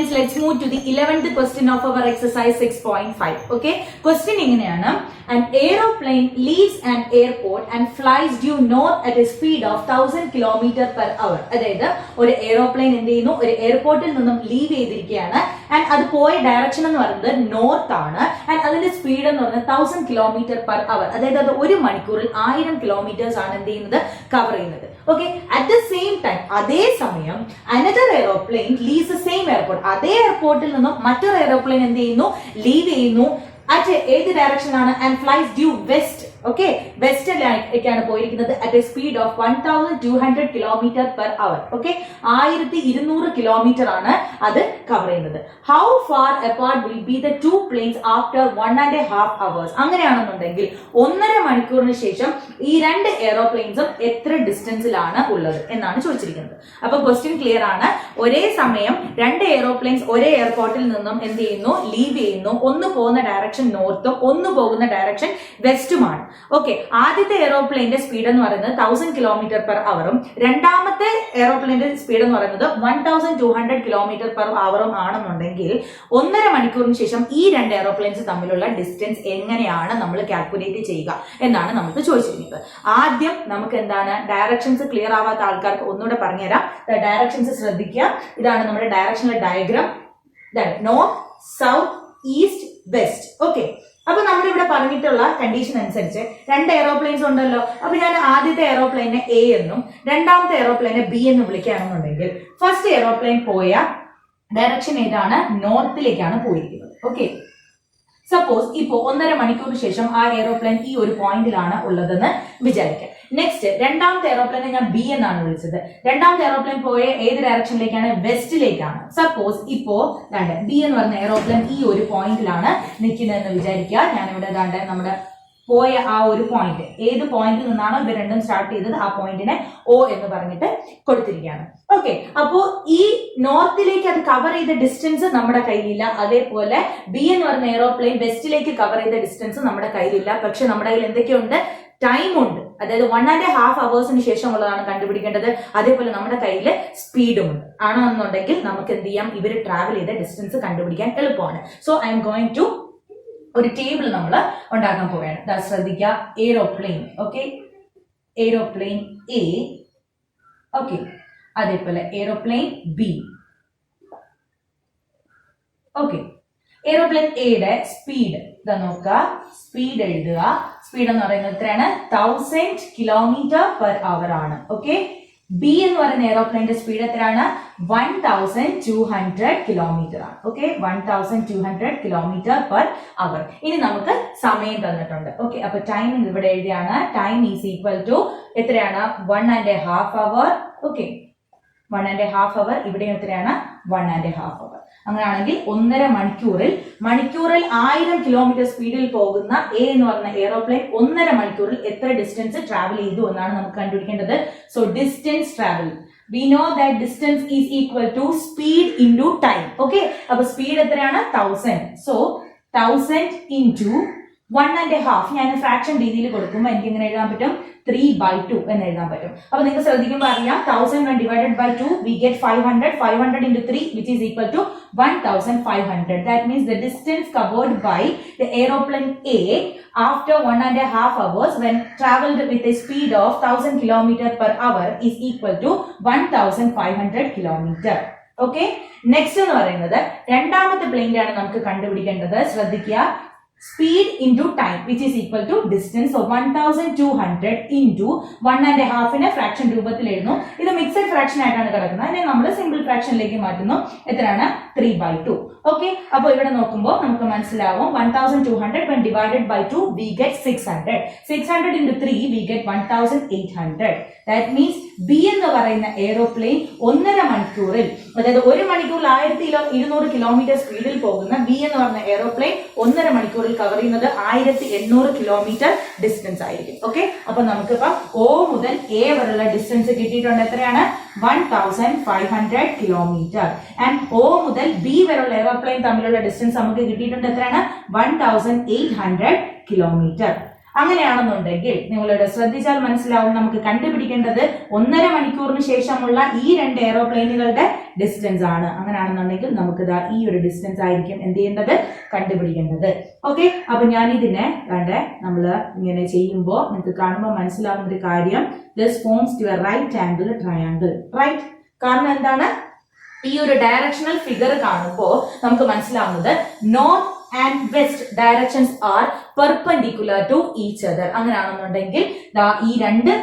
students, let's move to the 11th question of our exercise 6.5. Okay, question ingane, an aeroplane leaves an airport and flies due north at a speed of 1000 km per hour. അതായത് ഒരു aeroplane എന്ത് ചെയ്യുന്നു, ഒരു എയർപോർട്ടിൽ നിന്നും leave ചെയ്തിരിക്കുകയാണ് and അത് പോയ ഡയറക്ഷൻ എന്ന് പറയുന്നത് നോർത്ത് ആണ് ആൻഡ് അതിന്റെ സ്പീഡ് എന്ന് പറയുന്നത് 1000 km per hour. അതായത് അത് ഒരു മണിക്കൂറിൽ 1000 കിലോമീറ്റേഴ്സ് ആണ് എന്ത് ചെയ്യുന്നത്, കവർ ചെയ്യുന്നത്. Okay, at the same time അതേ സമയം another aeroplane leaves the same airport, അതേ എയർപോർട്ടിൽ നിന്നും മറ്റൊരു എയറോപ്ലെയിൻ എന്ത് ചെയ്യുന്നു, ലീവ് ചെയ്യുന്നു അറ്റ് ഏത് ഡയറക്ഷൻ ആണ് and flies due west. Okay, വെസ്റ്റിലേക്കാണ് പോയിരിക്കുന്നത് at a speed of 1200 kilometre per hour. Okay, 1200 kilometre ആണ് അത് കവർ ചെയ്യുന്നത്. How far apart will be the two planes after 1.5 hours? അങ്ങനെയാണെന്നുണ്ടെങ്കിൽ 1.5 മണിക്കൂറിന് ശേഷം ഈ രണ്ട് എയറോപ്ലെയിൻസും എത്ര ഡിസ്റ്റൻസിലാണ് ഉള്ളത് എന്നാണ് ചോദിച്ചിരിക്കുന്നത്. അപ്പൊ ക്വസ്റ്റ്യൻ ക്ലിയർ ആണ്. ഒരേ സമയം രണ്ട് എയറോപ്ലെയിൻസ് ഒരേ എയർപോർട്ടിൽ നിന്നും എന്ത് ചെയ്യുന്നു, ലീവ് ചെയ്യുന്നു. ഒന്ന് പോകുന്ന ഡയറക്ഷൻ നോർത്തും ഒന്ന് പോകുന്ന ഡയറക്ഷൻ വെസ്റ്റുമാണ്. ഓക്കെ, ആദ്യത്തെ എയറോപ്ലെയിന്റെ സ്പീഡ് എന്ന് പറയുന്നത് 1000 കിലോമീറ്റർ പെർ അവറും രണ്ടാമത്തെ എയറോപ്ലെയിന്റെ സ്പീഡ് എന്ന് പറയുന്നത് 1200 കിലോമീറ്റർ പെർ അവറും ആണെന്നുണ്ടെങ്കിൽ 1.5 മണിക്കൂറിന് ശേഷം ഈ രണ്ട് എയറോപ്ലെയിൻസ് തമ്മിലുള്ള ഡിസ്റ്റൻസ് എങ്ങനെയാണ് നമ്മൾ കാൽക്കുലേറ്റ് ചെയ്യുക എന്നാണ് നമുക്ക് ചോദിച്ചിരിക്കുന്നത്. ആദ്യം നമുക്ക് എന്താണ്, ഡയറക്ഷൻസ് ക്ലിയർ ആവാത്ത ആൾക്കാർക്ക് ഒന്നുകൂടെ പറഞ്ഞുതരാം. ഡയറക്ഷൻസ് ശ്രദ്ധിക്കുക. ഇതാണ് നമ്മുടെ ഡയറക്ഷണൽ ഡയഗ്രാം. ഇതാണ് north, south, east, west. Okay, അപ്പൊ നമ്മളിവിടെ പറഞ്ഞിട്ടുള്ള കണ്ടീഷൻ അനുസരിച്ച് രണ്ട് എയറോപ്ലെയിൻസ് ഉണ്ടല്ലോ. അപ്പൊ ഞാൻ ആദ്യത്തെ എയറോപ്ലെയിനെ എ എന്നും രണ്ടാമത്തെ എയറോപ്ലെയിനെ ബി എന്നും വിളിക്കുകയാണെന്നുണ്ടെങ്കിൽ ഫസ്റ്റ് എയറോപ്ലെയിൻ പോയ ഡയറക്ഷൻ ഏതാണ്, നോർത്തിലേക്കാണ് പോയിരിക്കുന്നത്. ഓക്കെ, സപ്പോസ് ഇപ്പോ 1.5 മണിക്കൂറിന് ശേഷം ആ എയറോപ്ലെയിൻ ഈ ഒരു പോയിന്റിലാണ് ഉള്ളതെന്ന് വിചാരിക്കാം. നെക്സ്റ്റ് രണ്ടാമത്തെ എയറോപ്ലെയിനെ ഞാൻ ബി എന്നാണ് വിളിച്ചത്. രണ്ടാമത്തെ എയറോപ്ലെയിൻ പോയ ഏത് ഡയറക്ഷനിലേക്കാണ്, വെസ്റ്റിലേക്കാണ്. സപ്പോസ് ഇപ്പോ ബി എന്ന് പറഞ്ഞ എയറോപ്ലെയിൻ ഈ ഒരു പോയിന്റിലാണ് നിൽക്കുന്നതെന്ന് വിചാരിക്കുക. ഞാനിവിടെ നമ്മുടെ പോയ ആ ഒരു പോയിന്റ്, ഏത് പോയിന്റിൽ നിന്നാണോ ഇവർ രണ്ടും സ്റ്റാർട്ട് ചെയ്തത് ആ പോയിന്റിനെ ഒ എന്ന് പറഞ്ഞിട്ട് കൊടുത്തിരിക്കുകയാണ്. ഓക്കെ, അപ്പോ ഈ നോർത്തിലേക്ക് അത് കവർ ചെയ്ത ഡിസ്റ്റൻസ് നമ്മുടെ കയ്യിലില്ല. അതേപോലെ ബി എന്ന് പറഞ്ഞ എയറോപ്ലെയിൻ വെസ്റ്റിലേക്ക് കവർ ചെയ്ത ഡിസ്റ്റൻസ് നമ്മുടെ കയ്യിലില്ല. പക്ഷെ നമ്മുടെ കയ്യിൽ എന്തൊക്കെയുണ്ട്, ടൈം ഉണ്ട്. അതായത് 1.5 hours ശേഷമുള്ളതാണ് കണ്ടുപിടിക്കേണ്ടത്. അതേപോലെ നമ്മുടെ കയ്യിൽ സ്പീഡും ഉണ്ട്. ആണെന്നുണ്ടെങ്കിൽ നമുക്ക് എന്ത് ചെയ്യാം, ഇവർ ട്രാവൽ ചെയ്ത ഡിസ്റ്റൻസ് കണ്ടുപിടിക്കാൻ എളുപ്പമാണ്. So I'm going to ഒരു ടേബിൾ നമ്മൾ ഉണ്ടാക്കാൻ പോവുകയാണ്. ശ്രദ്ധിക്കുക, aeroplane. Okay, aeroplane A. Okay, അതേപോലെ എയ്റോപ്ലെയിൻ ബി. ഓക്കെ, എയ്റോപ്ലെയിൻ എയുടെ സ്പീഡ് ഇതാ നോക്കുക, സ്പീഡ് എഴുതുക. സ്പീഡ് എന്ന് പറയുന്നത് എത്രയാണ്, 1000 കിലോമീറ്റർ പെർ അവർ ആണ്. ഓക്കെ, ബി എന്ന് പറയുന്ന എയറോപ്ലെയിന്റെ സ്പീഡ് എത്രയാണ്, 1200 കിലോമീറ്റർ ആണ്. ഓക്കെ, 1200 കിലോമീറ്റർ പെർ അവർ. ഇനി നമുക്ക് സമയം തന്നിട്ടുണ്ട്. ഓക്കെ, അപ്പൊ ടൈം ഇവിടെ എഴുതിയാണ്. ടൈം ഈസ് ഈക്വൽ ടു എത്രയാണ്, 1.5 hour. Okay, 1.5 hour. ഇവിടെ എത്രയാണ്, 1.5 hour. അങ്ങനെയാണെങ്കിൽ 1.5 മണിക്കൂറിൽ 1000 കിലോമീറ്റർ സ്പീഡിൽ പോകുന്ന എ എന്ന് പറഞ്ഞ എയറോപ്ലെയിൻ 1.5 മണിക്കൂറിൽ എത്ര ഡിസ്റ്റൻസ് ട്രാവൽ ചെയ്തു എന്നാണ് നമുക്ക് കണ്ടുപിടിക്കേണ്ടത്. So distance travel, we know that distance is equal to speed into time. Okay, അപ്പൊ സ്പീഡ് എത്രയാണ്, 1000. So 1000 into 1.5. ഞാൻ ഫ്രാക്ഷൻ രീതിയിൽ കൊടുക്കുമ്പോൾ എനിക്ക് ഇങ്ങനെ എഴുതാൻ പറ്റും, 3/2 എന്ന് എഴുതാൻ പറ്റും. അപ്പൊ നിങ്ങൾ ശ്രദ്ധിക്കുമ്പോൾ അറിയാം, 1000 divided by 2 we get 500. 500 into 3 which is equal to 1500. That means the distance covered by the aeroplane A after 1.5 hours when traveled with a speed of 1000 km per hour is equal to 1500 km. Okay, next എന്ന് പറയുന്നത് രണ്ടാമത്തെ പ്ലെയിനിന്റെ ആണ് നമുക്ക് കണ്ടുപിടിക്കേണ്ടത്. ശ്രദ്ധിക്കുക, speed into time which is equal to distance. So 1200 into 1.5 നെ fraction രൂപത്തിൽ എഴുതുന്നു. ഇത് മിക്സഡ് ഫ്രാക്ഷൻ ആയിട്ടാണ് കിടക്കുന്നത്. അതിനെ നമ്മൾ സിമ്പിൾ ഫ്രാക്ഷനിലേക്ക് മാറ്റുന്നു. എത്രയാണ്, 3/2. ഓക്കെ, അപ്പൊ ഇവിടെ നോക്കുമ്പോൾ നമുക്ക് മനസ്സിലാവും, 1200 when divided by 2 we get 600. 600 into 3 we get 1800. That means B എന്ന് പറയുന്ന എയറോപ്ലെയിൻ 1.5 മണിക്കൂറിൽ, അതായത് ഒരു മണിക്കൂറിൽ 1200 കിലോമീറ്റർ സ്പീഡിൽ പോകുന്ന ബി എന്ന് പറഞ്ഞ എയറോപ്ലെയിൻ 1.5 മണിക്കൂറിൽ കവർ ചെയ്യുന്നത് 1800 കിലോമീറ്റർ ഡിസ്റ്റൻസ് ആയിരിക്കും. ഓക്കെ, അപ്പൊ നമുക്കിപ്പം O മുതൽ A വരെയുള്ള ഡിസ്റ്റൻസ് കിട്ടിയിട്ടുണ്ട്. എത്രയാണ്, 1500 കിലോമീറ്റർ. ആൻഡ് O മുതൽ B വരെയുള്ള എയറോപ്ലെയിൻ തമ്മിലുള്ള ഡിസ്റ്റൻസ് നമുക്ക് കിട്ടിയിട്ടുണ്ട്. എത്രയാണ്, 1800 കിലോമീറ്റർ. അങ്ങനെയാണെന്നുണ്ടെങ്കിൽ നിങ്ങളുടെ ശ്രദ്ധിച്ചാൽ മനസ്സിലാവും നമുക്ക് കണ്ടുപിടിക്കേണ്ടത് 1.5 മണിക്കൂറിന് ശേഷമുള്ള ഈ 2 എയറോപ്ലെയിനുകളുടെ ഡിസ്റ്റൻസ് ആണ്. അങ്ങനെയാണെന്നുണ്ടെങ്കിൽ നമുക്ക് ഈ ഒരു ഡിസ്റ്റൻസ് ആയിരിക്കും എന്ത് ചെയ്യേണ്ടത്, കണ്ടുപിടിക്കേണ്ടത്. ഓക്കെ, അപ്പൊ ഞാൻ ഇതിനെ നമ്മൾ ഇങ്ങനെ ചെയ്യുമ്പോൾ നിങ്ങൾക്ക് കാണുമ്പോൾ മനസ്സിലാവുന്ന ഒരു കാര്യം, this forms to a right angle triangle. Right, കാരണം എന്താണ്, ഈ ഒരു ഡയറക്ഷണൽ ഫിഗർ കാണുമ്പോൾ നമുക്ക് മനസ്സിലാവുന്നത് north and west directions are perpendicular to each other. അങ്ങനെയാണെന്നുണ്ടെങ്കിൽ ഈ 2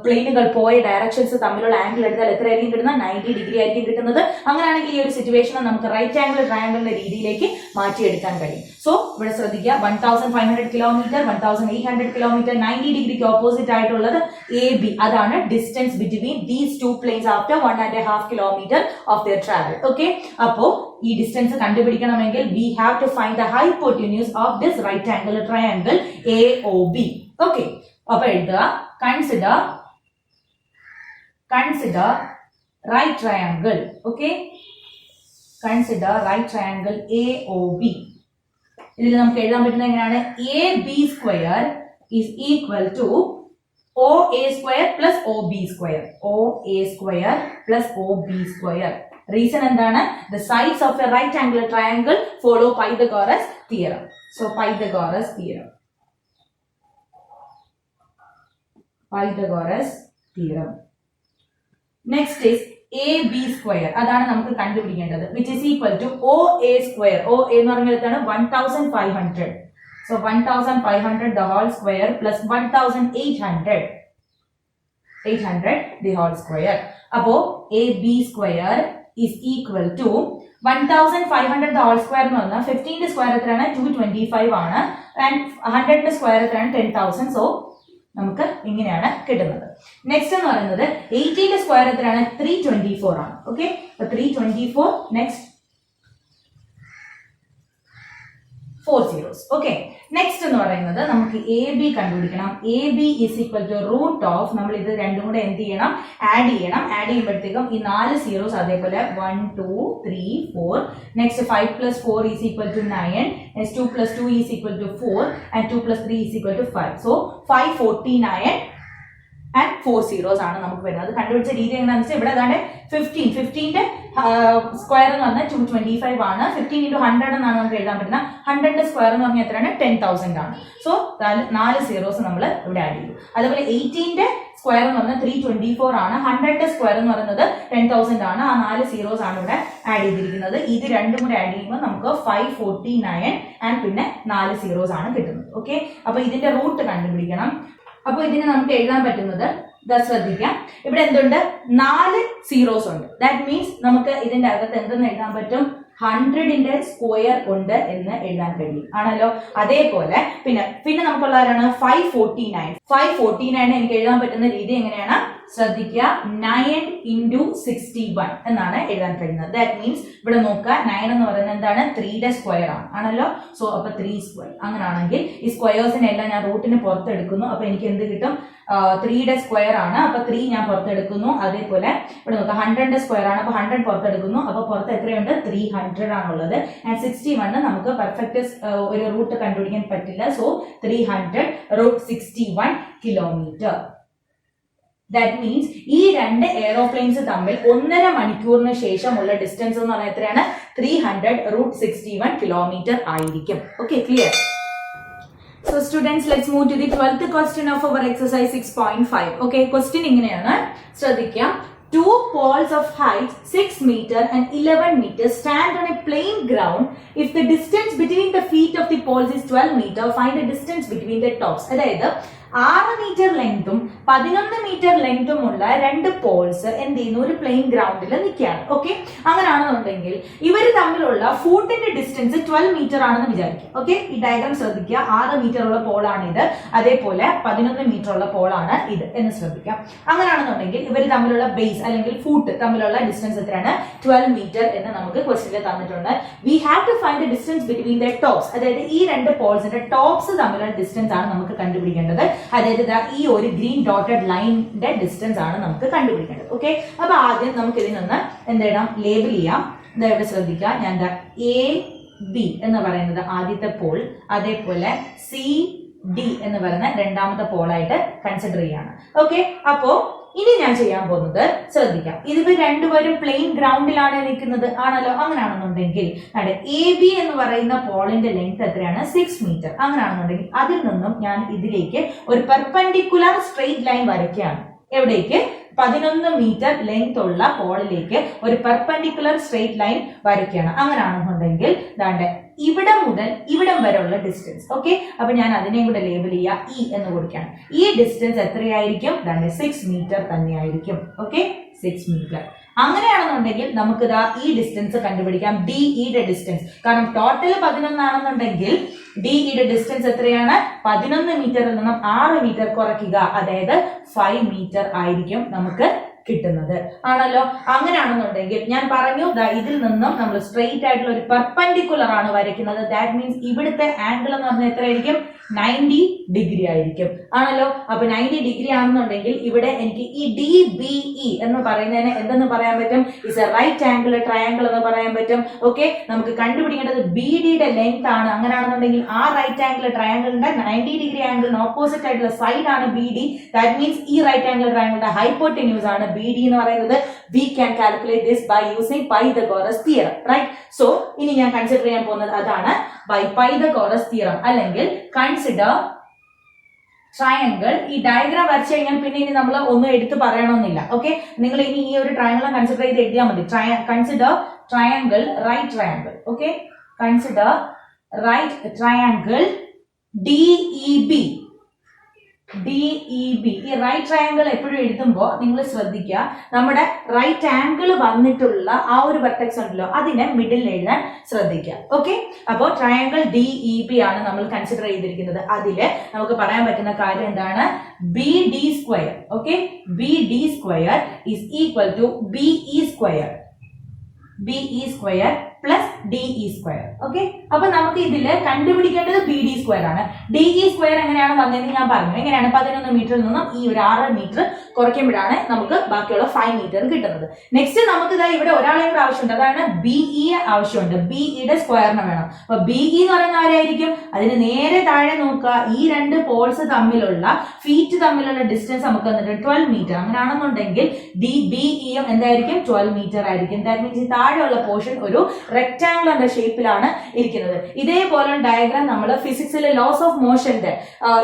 പ്ലെയിനുകൾ പോയ ഡയറക്ഷൻസ് തമ്മിലുള്ള ആംഗിൾ എടുത്താൽ എത്രയായിരിക്കും കിട്ടുന്നത്, 90 ഡിഗ്രി ആയിരിക്കും കിട്ടുന്നത്. അങ്ങനെയാണെങ്കിൽ ഈ ഒരു സിറ്റുവേഷനെ നമുക്ക് റൈറ്റ് ആംഗിൾ ട്രയാംഗിളിന്റെ രീതിയിലേക്ക് മാറ്റിയെടുക്കാൻ കഴിയും. സോ ഇവിടെ ശ്രദ്ധിക്കുക, 1500 കിലോമീറ്റർ, 1800 കിലോമീറ്റർ, 90 ഡിഗ്രിക്ക് ഓപ്പോസിറ്റ് ആയിട്ടുള്ളത് AB. അതാണ് distance between these 2 planes after 1.5 kilometre of their travel. Okay, അപ്പോ ഈ ഡിസ്റ്റൻസ് കണ്ടുപിടിക്കണമെങ്കിൽ we have to find the hypotenuse of this right angle triangle AOB. Okay, അപ്പൊ എഴുതുക, consider right triangle. Okay, consider right triangle AOB. ഇതിൽ നമുക്ക് എഴുതാൻ പറ്റുന്നത് എങ്ങനെയാണ്, AB square is equal to OA square plus OB square. OA square plus OB square. Reason എന്താണ്, the sides of a right angle triangle follow Pythagoras theorem. So Pythagoras theorem. Next is AB square. അതാണ് നമുക്ക് കണ്ടുപിടിക്കേണ്ടത്, which is equal to OA square. OA എന്ന് പറഞ്ഞാൽ 1500. So 1500 the whole square plus 1800 the whole square. അപ്പോ AB square is equal to 1500 the whole square എന്ന് പറഞ്ഞാൽ 15 square എത്രയാണ്, 225 ആണ്. ആൻഡ് 100 സ്ക്വയർ എത്രയാണ്, 10,000. സോ നമുക്ക് ഇങ്ങനെയാണ് കിട്ടുന്നത്. നെക്സ്റ്റ് എന്ന് പറയുന്നത് 18 സ്ക്വയർ എത്രയാണ്, 324 ആണ്. Okay, 324. Next 4 zeros. Okay, next എന്ന് പറയുന്നത് നമുക്ക് AB കണ്ടുപിടിക്കണം. AB is equal to root of, നമ്മൾ ഇത് രണ്ടും കൂടെ എന്ത് ചെയ്യണം, ആഡ് ചെയ്യണം. ആഡ് ചെയ്യുമ്പോഴത്തേക്കും ഈ 4 zeros അതേപോലെ 1 2 3 4. Next 5 plus 4 is equal to 9. Next 2 plus 2 is equal to 4 and 2 plus 3 is equal to 5. So 549 and 4 zeros ആണ് നമുക്ക് വരുന്നത്. കണ്ടുപിടിച്ച രീതി എങ്ങനെയാണെന്ന് വെച്ചാൽ ഇവിടെ അതാണ് 15ന്റെ സ്ക്വയർ എന്ന് പറഞ്ഞാൽ 225 ആണ്. 15 into 100 എന്നാണ് നമുക്ക് എഴുതാൻ പറ്റുന്നത്. 100ന്റെ സ്ക്വയർ എന്ന് പറഞ്ഞാൽ എത്രയാണ്, 10,000 ആണ്. സോ 4 സീറോസ് നമ്മൾ ഇവിടെ ആഡ് ചെയ്തു. അതേപോലെ 18ന്റെ സ്ക്വയർ എന്ന് പറഞ്ഞാൽ 324 ആണ്. 100ന്റെ സ്ക്വയർ എന്ന് പറയുന്നത് 10,000 ആണ്. ആ 4 സീറോസ് ആണ് ഇവിടെ ആഡ് ചെയ്തിരിക്കുന്നത്. ഇത് രണ്ടും കൂടെ ആഡ് ചെയ്യുമ്പോൾ നമുക്ക് 549 ആൻഡ് പിന്നെ 4 സീറോസ് ആണ് കിട്ടുന്നത്. ഓക്കെ, അപ്പൊ ഇതിന്റെ റൂട്ട് കണ്ടുപിടിക്കണം. അപ്പൊ ഇതിന് നമുക്ക് എഴുതാൻ പറ്റുന്നത് ശ്രദ്ധിക്കാം, ഇവിടെ എന്തുണ്ട്, 4 സീറോസ് ഉണ്ട്. ദാറ്റ് മീൻസ് നമുക്ക് ഇതിന്റെ അകത്ത് എന്തെന്ന് എഴുതാൻ പറ്റും, 100ന്റെ സ്ക്വയർ ഉണ്ട് എന്ന് എഴുതാൻ കഴിയും, ആണല്ലോ. അതേപോലെ പിന്നെ നമുക്കുള്ളവരാണ് 549 എനിക്ക് എഴുതാൻ പറ്റുന്ന രീതി എങ്ങനെയാണ്, ശ്രദ്ധിക്കുക, 9 into 61 എന്നാണ് എഴുതാൻ കഴിയുന്നത്. ദാറ്റ് മീൻസ് ഇവിടെ നോക്കുക, 9 എന്ന് പറയുന്നത് എന്താണ്, 3യുടെ സ്ക്വയർ ആണല്ലോ. സോ അപ്പൊ 3 സ്ക്വയർ. അങ്ങനെയാണെങ്കിൽ ഈ സ്ക്വയേഴ്സിനെ എല്ലാം ഞാൻ റൂട്ടിന് പുറത്തെടുക്കുന്നു. അപ്പൊ എനിക്ക് എന്ത് കിട്ടും, 3യുടെ സ്ക്വയർ ആണ്. അപ്പൊ 3 ഞാൻ പുറത്തെടുക്കുന്നു. അതേപോലെ ഇവിടെ നോക്കുക, 100ന്റെ സ്ക്വയർ ആണ്. അപ്പൊ 100 പുറത്തെടുക്കുന്നു. അപ്പൊ പുറത്ത് എത്രയുണ്ട്, 300 ആണുള്ളത്. ആൻഡ് 61 നമുക്ക് പെർഫെക്റ്റ് ഒരു റൂട്ട് കണ്ടുപിടിക്കാൻ പറ്റില്ല. So 300 √61 kilometre. ദാറ്റ് മീൻസ് ഈ 2 എയറോപ്ലെയിൻസ് തമ്മിൽ 1.5 മണിക്കൂറിന് ശേഷമുള്ള ഡിസ്റ്റൻസ് എന്ന് പറഞ്ഞാൽ എത്രയാണ്, 300 √61 കിലോമീറ്റർ ആയിരിക്കും. Okay, clear? So students, let's move to the 12th question of our exercise 6.5. Okay, question ഇങ്ങനെയാണ്, ശ്രദ്ധിക്കുക. Two poles of height 6 meter and 11 meters stand on a plain ground. If the distance between the feet of the poles is 12 meter, find the distance between the tops. അതായത് 6 metre ലെങ്തും 11 metre ലെങ്തും ഉള്ള 2 Paul's എന്ത് ചെയ്യുന്നു, ഒരു plain ഗ്രൗണ്ടിൽ നിൽക്കുകയാണ്. Okay, അങ്ങനെയാണെന്നുണ്ടെങ്കിൽ ഇവർ തമ്മിലുള്ള ഫൂട്ടിന്റെ ഡിസ്റ്റൻസ് 12 മീറ്റർ ആണെന്ന് വിചാരിക്കും. ഓക്കെ, ഈ ഡയഗ്രാം ശ്രദ്ധിക്കുക. 6 മീറ്റർ ഉള്ള പോളാണ് ഇത്, അതേപോലെ 11 മീറ്റർ ഉള്ള പോളാണ് ഇത് എന്ന് ശ്രദ്ധിക്കാം. അങ്ങനെയാണെന്നുണ്ടെങ്കിൽ ഇവർ തമ്മിലുള്ള ബേസ് അല്ലെങ്കിൽ ഫൂട്ട് തമ്മിലുള്ള ഡിസ്റ്റൻസ് എത്രയാണ്, 12 മീറ്റർ എന്ന് നമുക്ക് ക്വസ്റ്റ്യനിൽ തന്നിട്ടുണ്ട്. We have to find the distance between the tops. അതായത് ഈ 2 പോൾസിന്റെ ടോപ്സ് തമ്മിലുള്ള ഡിസ്റ്റൻസ് ആണ് നമുക്ക് കണ്ടുപിടിക്കേണ്ടത്. അതായത് ഈ ഒരു ഗ്രീൻ ഡോട്ടഡ് ലൈനിന്റെ ഡിസ്റ്റൻസ് ആണ് നമുക്ക് കണ്ടുപിടിക്കേണ്ടത്. ഓക്കെ, അപ്പൊ ആദ്യം നമുക്ക് ഇതിൽ നിന്ന് എന്തിടാം, ലേബിൾ ചെയ്യാം. ഇവിടെ ശ്രദ്ധിക്കുക, ഞാൻ A B എന്ന് പറയുന്നത് ആദ്യത്തെ പോൾ, അതേപോലെ C ഡി എന്ന് പറയുന്ന രണ്ടാമത്തെ പോളായിട്ട് കൺസിഡർ ചെയ്യാണ്. ഓക്കെ, അപ്പോ ഇനി ഞാൻ ചെയ്യാൻ പോകുന്നത് ശ്രദ്ധിക്കാം. ഇതിപ്പോ രണ്ടുപേരും പ്ലെയിൻ ഗ്രൗണ്ടിലാണ് നിൽക്കുന്നത് ആണല്ലോ. അങ്ങനെയാണെന്നുണ്ടെങ്കിൽ എ ബി എന്ന് പറയുന്ന പോളിന്റെ ലെങ്ത് എത്രയാണ്? 6 മീറ്റർ. അങ്ങനെയാണെന്നുണ്ടെങ്കിൽ അതിൽ നിന്നും ഞാൻ ഇതിലേക്ക് ഒരു പെർപെൻഡിക്കുലർ സ്ട്രെയിറ്റ് ലൈൻ വരയ്ക്കുകയാണ്. എവിടേക്ക്? 11 മീറ്റർ ലെങ്ത് ഉള്ള പോളിലേക്ക് ഒരു പെർപെൻഡിക്കുലർ സ്ട്രെയിറ്റ് ലൈൻ വരയ്ക്കുകയാണ്. അങ്ങനെയാണെന്നുണ്ടെങ്കിൽ ദാണ്ട് ഇവിടെ മുതൽ ഇവിടം വരെയുള്ള ഡിസ്റ്റൻസ്. ഓക്കെ, അപ്പൊ ഞാൻ അതിനെയും കൂടെ ലേബൽ ചെയ്യുക ഇ എന്ന് കൊടുക്കുകയാണ്. ഈ ഡിസ്റ്റൻസ് എത്രയായിരിക്കും? ദാണ്ട് 6 മീറ്റർ തന്നെയായിരിക്കും. Okay, 6 metre. അങ്ങനെയാണെന്നുണ്ടെങ്കിൽ നമുക്ക് ഇതാ ഈ ഡിസ്റ്റൻസ് കണ്ടുപിടിക്കാം, ഡി ഇയുടെ ഡിസ്റ്റൻസ്. കാരണം ടോട്ടൽ 11 ആണെന്നുണ്ടെങ്കിൽ ഡി ഇയുടെ ഡിസ്റ്റൻസ് എത്രയാണ്? 11 മീറ്ററിൽ നിന്നും 6 മീറ്റർ കുറയ്ക്കുക, അതായത് 5 മീറ്റർ ആയിരിക്കും നമുക്ക് കിട്ടുന്നത് ആണല്ലോ. അങ്ങനെയാണെന്നുണ്ടെങ്കിൽ ഞാൻ പറഞ്ഞു ഇതിൽ നിന്നും നമ്മൾ സ്ട്രെയിറ്റ് ആയിട്ടുള്ള ഒരു പെർപെൻഡിക്കുലർ ആണ് വരയ്ക്കുന്നത്. ദാറ്റ് മീൻസ് ഇവിടുത്തെ ആംഗിൾ എന്ന് പറഞ്ഞാൽ എത്രയായിരിക്കും? 90 ഡിഗ്രി ആയിരിക്കും ആണല്ലോ. അപ്പൊ 90 ഡിഗ്രി ആണെന്നുണ്ടെങ്കിൽ ഇവിടെ എനിക്ക് ഈ ഡി ബി ഇ എന്ന് പറയുന്നതിന് എന്തെന്ന് പറയാൻ പറ്റും? Is a right angle triangle എന്ന് പറയാൻ പറ്റും. ഓക്കെ, നമുക്ക് കണ്ടുപിടിക്കേണ്ടത് ബി ഡിയുടെ ലെങ്ത് ആണ്. അങ്ങനെയാണെന്നുണ്ടെങ്കിൽ ആ റൈറ്റ് ആംഗിൾ ട്രയാംഗിളിന്റെ 90 ഡിഗ്രി ആംഗിളിന് ഓപ്പോസിറ്റ് ആയിട്ടുള്ള സൈഡ് ആണ് ബി ഡി. ദാറ്റ് മീൻസ് ഈ റൈറ്റ് ആംഗിൾ ട്രയാംഗിളിന്റെ ഹൈപ്പോട്ടന്യൂസ് ആണ് ബി ഡി എന്ന് പറയുന്നത്. We can calculate this by using Pythagoras theorem, right? So ഇനി ഞാൻ കൺസിഡർ ചെയ്യാൻ പോകുന്നത് അതാണ് by Pythagoras theorem. അല്ലെങ്കിൽ കൺസിഡർ ട്രയാംഗിൾ. ഈ ഡയഗ്രാം വരച്ചു കഴിഞ്ഞാൽ പിന്നെ ഇനി നമ്മൾ ഒന്നും എടുത്ത് പറയണമെന്നില്ല. ഓക്കെ, നിങ്ങൾ ഇനി ഈ ഒരു ട്രയാംഗിൾ കൺസിഡർ ചെയ്ത് എഴുതിയാൽ മതി. Consider triangle, right triangle. Okay, consider right triangle DEB. DEB. ഈ റൈറ്റ് ട്രയാംഗിൾ എപ്പോഴും എഴുതുമ്പോൾ നിങ്ങൾ ശ്രദ്ധിക്കുക, നമ്മുടെ റൈറ്റ് ആംഗിൾ വന്നിട്ടുള്ള ആ ഒരു വെർട്ടെക്സ് ഉണ്ടല്ലോ അതിനെ മിഡിൽ എഴുതാൻ ശ്രദ്ധിക്കുക. ഓക്കെ, അപ്പോൾ ട്രയാംഗിൾ DEB ആണ് നമ്മൾ കൺസിഡർ ചെയ്തിരിക്കുന്നത്. അതില് നമുക്ക് പറയാൻ പറ്റുന്ന കാര്യം എന്താണ്? BD square. Okay, BD square is equal to BE square. BE square plus DE square. Okay, അപ്പൊ നമുക്ക് ഇതില് കണ്ടുപിടിക്കേണ്ടത് BD സ്ക്വയർ ആണ്. DE സ്ക്വയർ എങ്ങനെയാണ് വന്നതെന്ന് ഞാൻ പറഞ്ഞു. എങ്ങനെയാണ്? 11 മീറ്ററിൽ നിന്നും ഈ ഒരു 6 മീറ്റർ കുറയ്ക്കുമ്പോഴാണ് നമുക്ക് ബാക്കിയുള്ള 5 മീറ്റർ കിട്ടുന്നത്. നെക്സ്റ്റ് നമുക്ക് ഇതാ ഇവിടെ ഒരാളെയും കൂടെ ആവശ്യമുണ്ട്, അതാണ് BE ആവശ്യമുണ്ട്. BEയുടെ സ്ക്വയറിന് വേണം. അപ്പൊ BE എന്ന് പറയുന്ന ആരായിരിക്കും? അതിന് നേരെ താഴെ നോക്കുക, ഈ രണ്ട് പോൾസ് തമ്മിലുള്ള ഫീറ്റ് തമ്മിലുള്ള ഡിസ്റ്റൻസ് നമുക്ക് വന്നിട്ട് 12 മീറ്റർ. അങ്ങനെയാണെന്നുണ്ടെങ്കിൽ BEയും എന്തായിരിക്കും? 12 മീറ്റർ ആയിരിക്കും. ദാറ്റ് മീൻസ് ഈ താഴെയുള്ള പോർഷൻ ഒരു റെക്ടാംഗുലർ ഷേപ്പിലാണ് ഇരിക്കുന്നത്. ഇതേപോലെ ഡയഗ്രാം നമ്മൾ ഫിസിക്സിലെ ലോസ് ഓഫ് മോഷന്റെ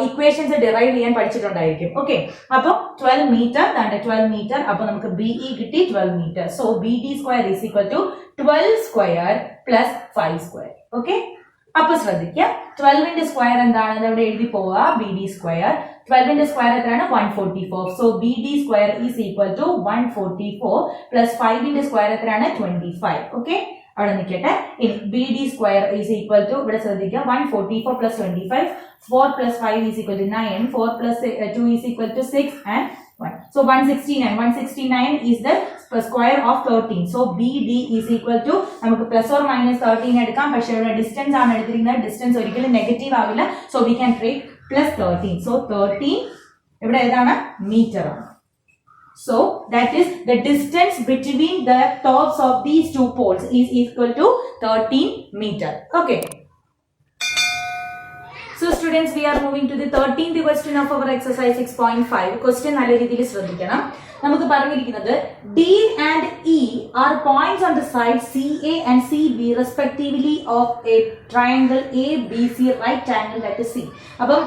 ഇക്വേഷൻസ് ഡിറൈവ് ചെയ്യാൻ പഠിച്ചിട്ടുണ്ടായിരിക്കും. ഓക്കെ, അപ്പൊ 12 മീറ്റർ 12 മീറ്റർ. അപ്പൊ നമുക്ക് BE കിട്ടി 12 metre. So BD square is equal to 12 square plus 5 square. Okay, അപ്പൊ ശ്രദ്ധിക്കുക, 12ന്റെ സ്ക്വയർ എന്താണ്? ഇവിടെ എഴുതി പോവുക, BD സ്ക്വയർ. 12ന്റെ സ്ക്വയർ എത്രയാണ്? 144. So BD square is equal to 144 plus 5ന്റെ സ്ക്വയർ എത്രയാണ്? 25. ഓക്കെ, അവിടെ നിൽക്കട്ടെ. ഇനി BD square is equal to, ഇവിടെ ശ്രദ്ധിക്കുക, 144 plus 25, 4 plus 5 is equal to 9, 4 plus 2 is equal to 6 and 1. So 169 is the square of 13. So BD is equal to, നമുക്ക് plus or minus 13 എടുക്കാം, പക്ഷെ ഇവിടെ ഡിസ്റ്റൻസ് ആണ് എടുത്തിരിക്കുന്നത്. ഡിസ്റ്റൻസ് ഒരിക്കലും നെഗറ്റീവ് ആവില്ല. So we can take plus 13. So 13 ഇവിടെ ഏതാണ്? മീറ്റർ ആണ്. So that is the distance between the tops of these two poles is equal to 13 meter. Okay. So students, we are moving to the 13th question of our exercise 6.5. Question നല്ല രീതിയിൽ ശ്രദ്ധിക്കണം. നമുക്ക് പറഞ്ഞിരിക്കുന്നത് D and E are points on the side CA and CB respectively of a triangle ABC right angle that is C. അപ്പം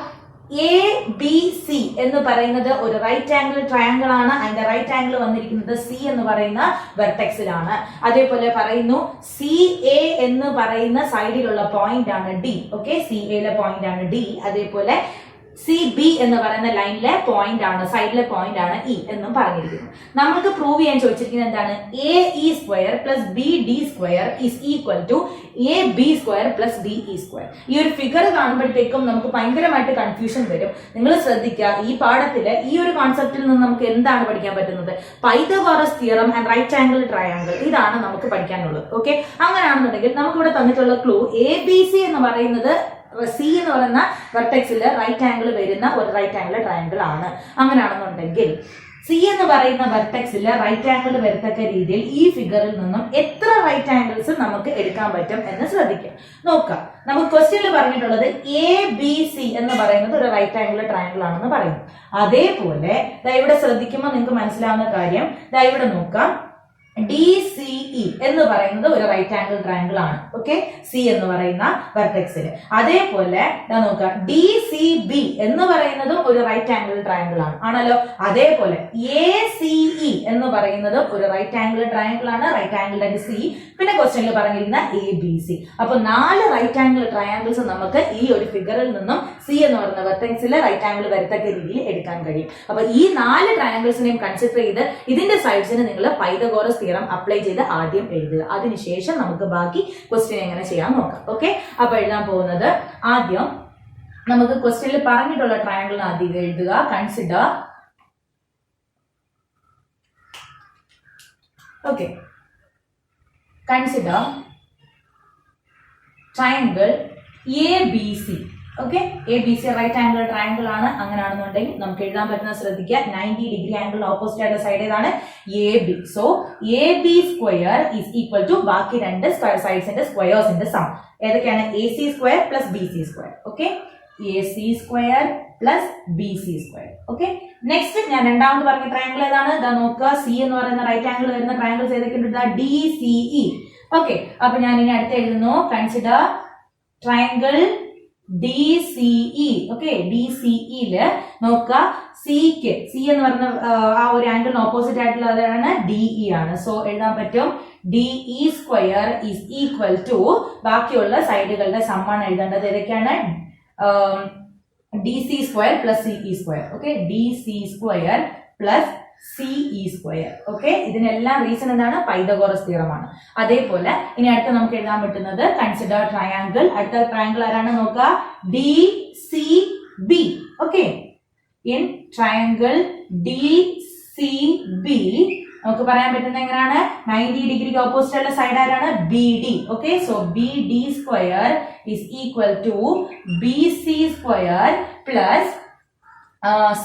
ABC എന്ന് പറയുന്നത് ഒരു right angle triangle ആണ്. അതിന്റെ റൈറ്റ് ആംഗിൾ വന്നിരിക്കുന്നത് C എന്ന് പറയുന്ന വെർട്ടെക്സിലാണ്. അതേപോലെ പറയുന്നു CA എന്ന് പറയുന്ന സൈഡിലുള്ള പോയിന്റ് ആണ് D. ഓക്കെ, CAയിലെ പോയിന്റ് ആണ് D. അതേപോലെ CB എന്ന് പറയുന്ന ലൈനിലെ പോയിന്റ് ആണ്, സൈഡിലെ പോയിന്റ് ആണ് E എന്നും പറഞ്ഞിരിക്കുന്നു. നമുക്ക് പ്രൂവ് ചെയ്യാൻ ചോദിച്ചിരിക്കുന്നത് എന്താണ്? AE square plus BD square is equal to AB square plus DE square. ഈ ഒരു ഫിഗർ കാണുമ്പോഴത്തേക്കും നമുക്ക് ഭയങ്കരമായിട്ട് കൺഫ്യൂഷൻ വരും. നിങ്ങൾ ശ്രദ്ധിക്കുക, ഈ പാഠത്തില് ഈ ഒരു കോൺസെപ്റ്റിൽ നിന്ന് നമുക്ക് എന്താണ് പഠിക്കാൻ പറ്റുന്നത്? Pythagoras theorem and right angle triangle, ഇതാണ് നമുക്ക് പഠിക്കാനുള്ളത്. ഓക്കെ, അങ്ങനെയാണെന്നുണ്ടെങ്കിൽ നമുക്ക് ഇവിടെ തന്നിട്ടുള്ള ക്ലൂ ABC എന്ന് പറയുന്നത് C എന്ന് പറയുന്ന വെർട്ടെക്സിൽ റൈറ്റ് ആംഗിൾ വരുന്ന ഒരു റൈറ്റ് ആംഗിൾ ട്രയാംഗിൾ ആണ്. അങ്ങനെയാണെന്നുണ്ടെങ്കിൽ സി എന്ന് പറയുന്ന വെർട്ടെക്സിൽ റൈറ്റ് ആംഗിൾ വരത്തക്ക രീതിയിൽ ഈ ഫിഗറിൽ നിന്നും എത്ര റൈറ്റ് ആംഗിൾസ് നമുക്ക് എടുക്കാൻ പറ്റും എന്ന് ശ്രദ്ധിക്കാം. നോക്കാം, നമുക്ക് ക്വസ്റ്റ്യനിൽ പറഞ്ഞിട്ടുള്ളത് എ ബി സി എന്ന് പറയുന്നത് ഒരു റൈറ്റ് ആംഗിൾ ട്രയാംഗിൾ ആണെന്ന് പറയുന്നു. അതേപോലെ ഇവിടെ ശ്രദ്ധിക്കുമ്പോൾ നിങ്ങൾക്ക് മനസ്സിലാവുന്ന കാര്യം ഇവിടെ നോക്കാം, ഡി സി ഇ എന്ന് പറയുന്നത് ഒരു റൈറ്റ് ആംഗിൾ ട്രയാംഗിൾ ആണ്. ഓക്കെ, സി എന്ന് പറയുന്ന വെർട്ടെക്സിൽ. അതേപോലെ നോക്കാം, ഡി സി ബി എന്ന് പറയുന്നതും ഒരു റൈറ്റ് ആംഗിൾ ട്രയാംഗിൾ ആണ്, ആണല്ലോ. അതേപോലെ എ സി ഇ എന്ന് പറയുന്നത് ഒരു റൈറ്റ് ആംഗിൾ ട്രയാംഗിൾ ആണ്, റൈറ്റ് ആംഗിൾ ആൻഡ് സി. പിന്നെ ക്വസ്റ്റ്യനിൽ പറഞ്ഞിരുന്ന എ ബി സി. അപ്പൊ 4 റൈറ്റ് ആംഗിൾ ട്രയാംഗിൾസ് നമുക്ക് ഈ ഒരു ഫിഗറിൽ നിന്നും സി എന്ന് പറയുന്ന വെർട്ടെക്സിൽ റൈറ്റ് ആംഗിൾ വരത്തക്ക രീതിയിൽ എടുക്കാൻ കഴിയും. അപ്പൊ ഈ 4 ട്രയാംഗിൾസിനെയും കൺസിഡർ ചെയ്ത് ഇതിന്റെ സൈഡ്സിന് നിങ്ങൾ പൈതഗോറസ് തിയറം അപ്ലൈ ചെയ്ത് ആദ്യം എഴുതുക. അതിനുശേഷം നമുക്ക് ബാക്കി ക്വസ്റ്റ്യൻ എങ്ങനെ ചെയ്യാൻ നോക്കാം. ഓക്കെ, അപ്പൊ എഴുതാൻ പോകുന്നത് ആദ്യം നമുക്ക് ക്വസ്റ്റ്യനിൽ പറഞ്ഞിട്ടുള്ള ട്രയാംഗിളിന് ആദ്യം എഴുതുക. Consider, okay, consider triangle A B C. Okay, A B C right angle triangle ആണ്. അങ്ങനെയാണെന്നുണ്ടെങ്കിൽ നമുക്ക് എഴുതാൻ പറ്റുന്ന ശ്രദ്ധിക്കുക, 90 ഡിഗ്രി ആംഗിൾ ഓപ്പോസിറ്റ് ആയിട്ടുള്ള സൈഡ് ഏതാണ്? A B. So A B square is equal to ബാക്കി 2 സ്ക്വയർ സൈഡ്സിന്റെ സ്ക്വയേഴ്സിന്റെ സം. ഏതൊക്കെയാണ്? A C square plus B C square. Okay, A C square plus B C square. Okay, next ഞാൻ രണ്ടാമത് പറഞ്ഞ triangle ഏതാണ്? ഇതാ നോക്കുക, സി എന്ന് പറയുന്ന റൈറ്റ് ആംഗിൾ വരുന്ന ട്രയാംഗിൾസ് ഏതൊക്കെയുണ്ട്? D C E. ഓക്കെ, അപ്പൊ ഞാൻ ഇനി അടുത്ത് എഴുതുന്നു, consider triangle D C E. Okay, D C ഇയില് നോക്കുക, സിക്ക് സി എന്ന് പറയുന്ന ആ ഒരു ആംഗിളിന് ഓപ്പോസിറ്റ് ആയിട്ടുള്ളതാണ് ഡി ഇ ആണ്. സോ എഴുതാൻ പറ്റും D E square is equal to ബാക്കിയുള്ള സൈഡുകളുടെ സമ്മാണ് എഴുതേണ്ടത്. ഏതൊക്കെയാണ്? D C square plus C E square. Okay, D C square plus C E square. Okay, ഇതിനെല്ലാം റീസൺ എന്താണ്? പൈതഗോറസ് തിയറം ആണ്. അതേപോലെ ഇനി അടുത്ത നമുക്ക് എഴുതാൻ പറ്റുന്നത് കൺസിഡർ ട്രയാംഗിൾ. അടുത്ത ട്രയാംഗിൾ ആരാണ് നോക്കുക? D C B. Okay, in triangle D C B നമുക്ക് പറയാൻ പറ്റുന്നത് എങ്ങനെയാണ്? 90 ഡിഗ്രിക്ക് ഓപ്പോസിറ്റ് ഉള്ള സൈഡ് ആരാണ്? B D. Okay, so B D square is equal to B C square plus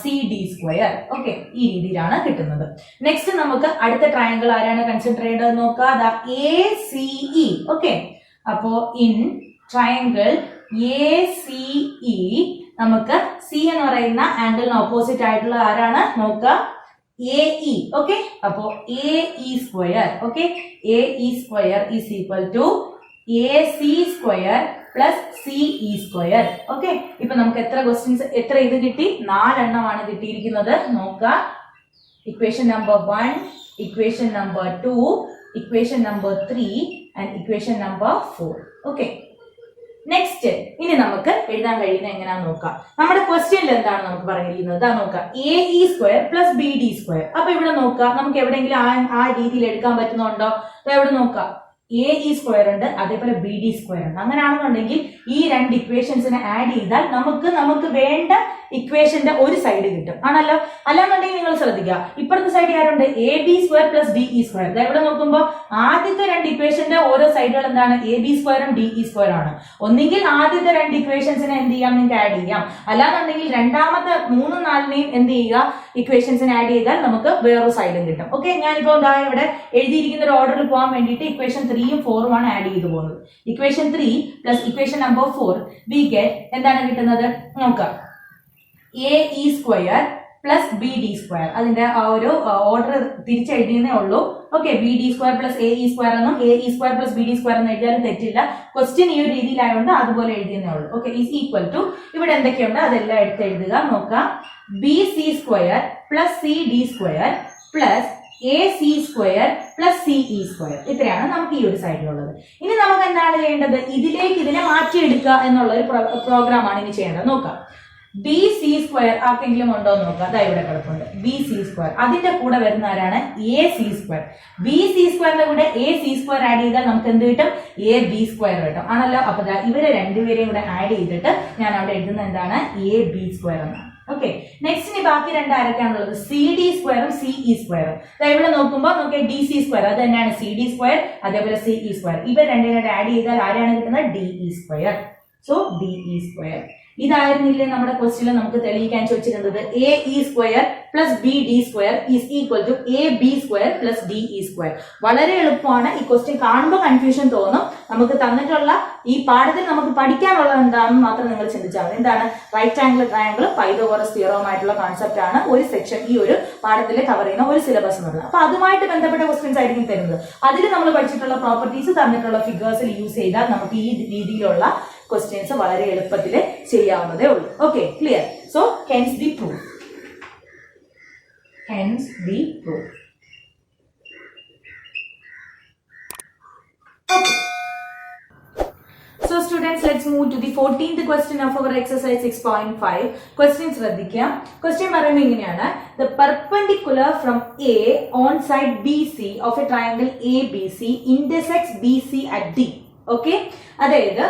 C D square. Okay, ഈ രീതിയിലാണ് കിട്ടുന്നത്. നെക്സ്റ്റ് നമുക്ക് അടുത്ത ട്രയാംഗിൾ ആരാണ് കൺസിഡർ ചെയ്യേണ്ടത് നോക്കുക, എ സി ഇ. ഓക്കെ, അപ്പോ in triangle A C E നമുക്ക് സി എന്ന് പറയുന്ന ആംഗിളിന് ഓപ്പോസിറ്റ് ആയിട്ടുള്ള ആരാണ് നോക്കുക? A E. ഓക്കെ, അപ്പോ A E square. Okay, A E square is equal to A C square plus C E square. Okay, ഇപ്പൊ നമുക്ക് എത്ര ഇത് കിട്ടി? 4 എണ്ണമാണ് കിട്ടിയിരിക്കുന്നത്. നോക്കുക, equation number 1, equation number 2, equation number 3 and equation number 4. Okay, next ഇനി നമുക്ക് എഴുതാൻ കഴിയുന്ന എങ്ങനെയാണെന്ന് നോക്കാം. നമ്മുടെ ക്വസ്റ്റ്യനിൽ എന്താണ് നമുക്ക് പറഞ്ഞിരിക്കുന്നത്? നോക്കാം, A E square plus B D square. അപ്പൊ ഇവിടെ നോക്കാം, നമുക്ക് എവിടെയെങ്കിലും ആ രീതിയിൽ എടുക്കാൻ പറ്റുന്നുണ്ടോ? എവിടെ നോക്കാം, എ ഇ സ്ക്വയർ ഉണ്ട്, അതേപോലെ ബി ഡി സ്ക്വയർ ഉണ്ട്. അങ്ങനെയാണെന്നുണ്ടെങ്കിൽ ഈ 2 ഇക്വേഷൻസിനെ ആഡ് ചെയ്താൽ നമുക്ക് വേണ്ട ഇക്വേഷന്റെ ഒരു സൈഡ് കിട്ടും, ആണല്ലോ. അല്ലാന്നുണ്ടെങ്കിൽ നിങ്ങൾ ശ്രദ്ധിക്കുക, ഇപ്പുറത്തെ സൈഡ് ആരുണ്ട്? A B square plus D E square. ഇവിടെ നോക്കുമ്പോൾ ആദ്യത്തെ 2 ഇക്വേഷന്റെ ഓരോ സൈഡുകൾ എന്താണ്? എ ബി സ്ക്വയറും ഡി ഇ സ്ക്വയർ ആണ്. ഒന്നെങ്കിൽ ആദ്യത്തെ 2 ഇക്വേഷൻസിനെ എന്ത് ചെയ്യാം? നിങ്ങൾക്ക് ആഡ് ചെയ്യാം. അല്ലാന്നുണ്ടെങ്കിൽ രണ്ടാമത്തെ 3, 4നെയും എന്ത് ചെയ്യുക? ഇക്വേഷൻസിനെ ആഡ് ചെയ്താൽ നമുക്ക് വേറൊരു സൈഡും കിട്ടും. ഓക്കെ, ഞാനിപ്പോ ഇവിടെ എഴുതിയിരിക്കുന്ന ഒരു ഓർഡറിൽ പോകാൻ വേണ്ടിയിട്ട് ഇക്വേഷൻ 3ഉം 4ഉം ആണ് ആഡ് ചെയ്തു പോകുന്നത്. Equation 3 plus equation number 4 we get എന്താണ് കിട്ടുന്നത്? നോക്കാം, A E square plus B D square. അതിന്റെ ആ ഒരു ഓർഡർ തിരിച്ചെഴുതിയേ ഉള്ളൂ. Okay, B D square plus A E square എന്നും A E square plus B D square എന്ന് എഴുതിയാലും തെറ്റില്ല. ക്വസ്റ്റ്യൻ ഈ ഒരു രീതിയിലായതുകൊണ്ട് അതുപോലെ എഴുതിയേ ഉള്ളൂ. ഓക്കെ, ഈസ് ഈക്വൽ ടു ഇവിടെ എന്തൊക്കെയുണ്ട് അതെല്ലാം എടുത്ത് എഴുതുക. നോക്കാം, B C square plus C D square plus A C square plus C E square. ഇത്രയാണ് നമുക്ക് ഈ ഒരു സൈഡിലുള്ളത്. ഇനി നമുക്ക് എന്താണ് ചെയ്യേണ്ടത്? ഇതിലേക്ക് ഇതിനെ മാറ്റിയെടുക്കുക എന്നുള്ള ഒരു പ്രോഗ്രാമാണ് ഇനി ചെയ്യേണ്ടത്. നോക്കാം, ബി സി സ്ക്വയർ ആർക്കെങ്കിലും ഉണ്ടോ എന്ന് നോക്കാം. അതാ ഇവിടെ കിടപ്പുണ്ട് ബി സി സ്ക്വയർ. അതിന്റെ കൂടെ വരുന്ന ആരാണ്? A C square. B C സ്ക്വയറിന്റെ കൂടെ എ സി സ്ക്വയർ ആഡ് ചെയ്താൽ നമുക്ക് എന്ത് കിട്ടും? എ ബി സ്ക്വയർ കിട്ടും, ആണല്ലോ. അപ്പൊ ഇവരെ രണ്ടുപേരെയും കൂടെ ആഡ് ചെയ്തിട്ട് ഞാൻ അവിടെ എഴുതുന്നത് എന്താണ്? എ ബി സ്ക്വയർ എന്നാണ്. ഓക്കെ, നെക്സ്റ്റ് ഇനി ബാക്കി 2 ആരൊക്കെയാണുള്ളത്? സി ഡി സ്ക്വയറും സി ഇ സ്ക്വയറും. ഇവിടെ നോക്കുമ്പോൾ നോക്കിയ ഡി സി സ്ക്വയർ അത് തന്നെയാണ് സി ഡി സ്ക്വയർ, അതേപോലെ സി ഇ സ്ക്വയർ. ഇവർ രണ്ടിനെ ആഡ് ചെയ്താൽ ആരാണ് കിട്ടുന്നത്? D E square. So D E square. ഇതായിരുന്നില്ലേ നമ്മുടെ ക്വസ്റ്റ്യനിൽ നമുക്ക് തെളിയിക്കാൻ ചോദിച്ചിരുന്നത് A E square plus B D square is equal to A B square plus D E square. വളരെ എളുപ്പമാണ്. ഈ ക്വസ്റ്റ്യൻ കാണുമ്പോൾ കൺഫ്യൂഷൻ തോന്നും. നമുക്ക് തന്നിട്ടുള്ള ഈ പാഠത്തിൽ നമുക്ക് പഠിക്കാനുള്ളത് എന്താണെന്ന് മാത്രം നിങ്ങൾ ചിന്തിച്ചാൽ മതി. എന്താണ് റൈറ്റ് ആംഗിൾ ട്രയാംഗിൾ പൈതഗോറസ് തിയറവുമായിട്ടുള്ള കോൺസെപ്റ്റ് ആണ് ഒരു സെക്ഷൻ ഈ ഒരു പാഠത്തിൽ കവർ ചെയ്യുന്ന ഒരു സിലബസ് എന്നുള്ളത്. അപ്പൊ അതുമായിട്ട് ബന്ധപ്പെട്ട ക്വസ്റ്റ്യൻസ് ആയിരിക്കും തരുന്നത്. അതിൽ നമ്മൾ പഠിച്ചിട്ടുള്ള പ്രോപ്പർട്ടീസ് തന്നിട്ടുള്ള ഫിഗേഴ്സിൽ യൂസ് ചെയ്താൽ നമുക്ക് ഈ രീതിയിലുള്ള ക്വസ്റ്റ്യൻസ് വളരെ എളുപ്പത്തിൽ ചെയ്യാവുന്നതേ ഉള്ളൂ. Okay, clear? So hence the proof. Hence the proof. Okay. So students, let's move to the 14th question of our exercise 6.5. Question ശ്രദ്ധിക്കുക. Question പറയുന്നത് ഇങ്ങനെയാണ്. The perpendicular from A on side BC of a triangle ABC intersects BC at D. Okay? അതായത്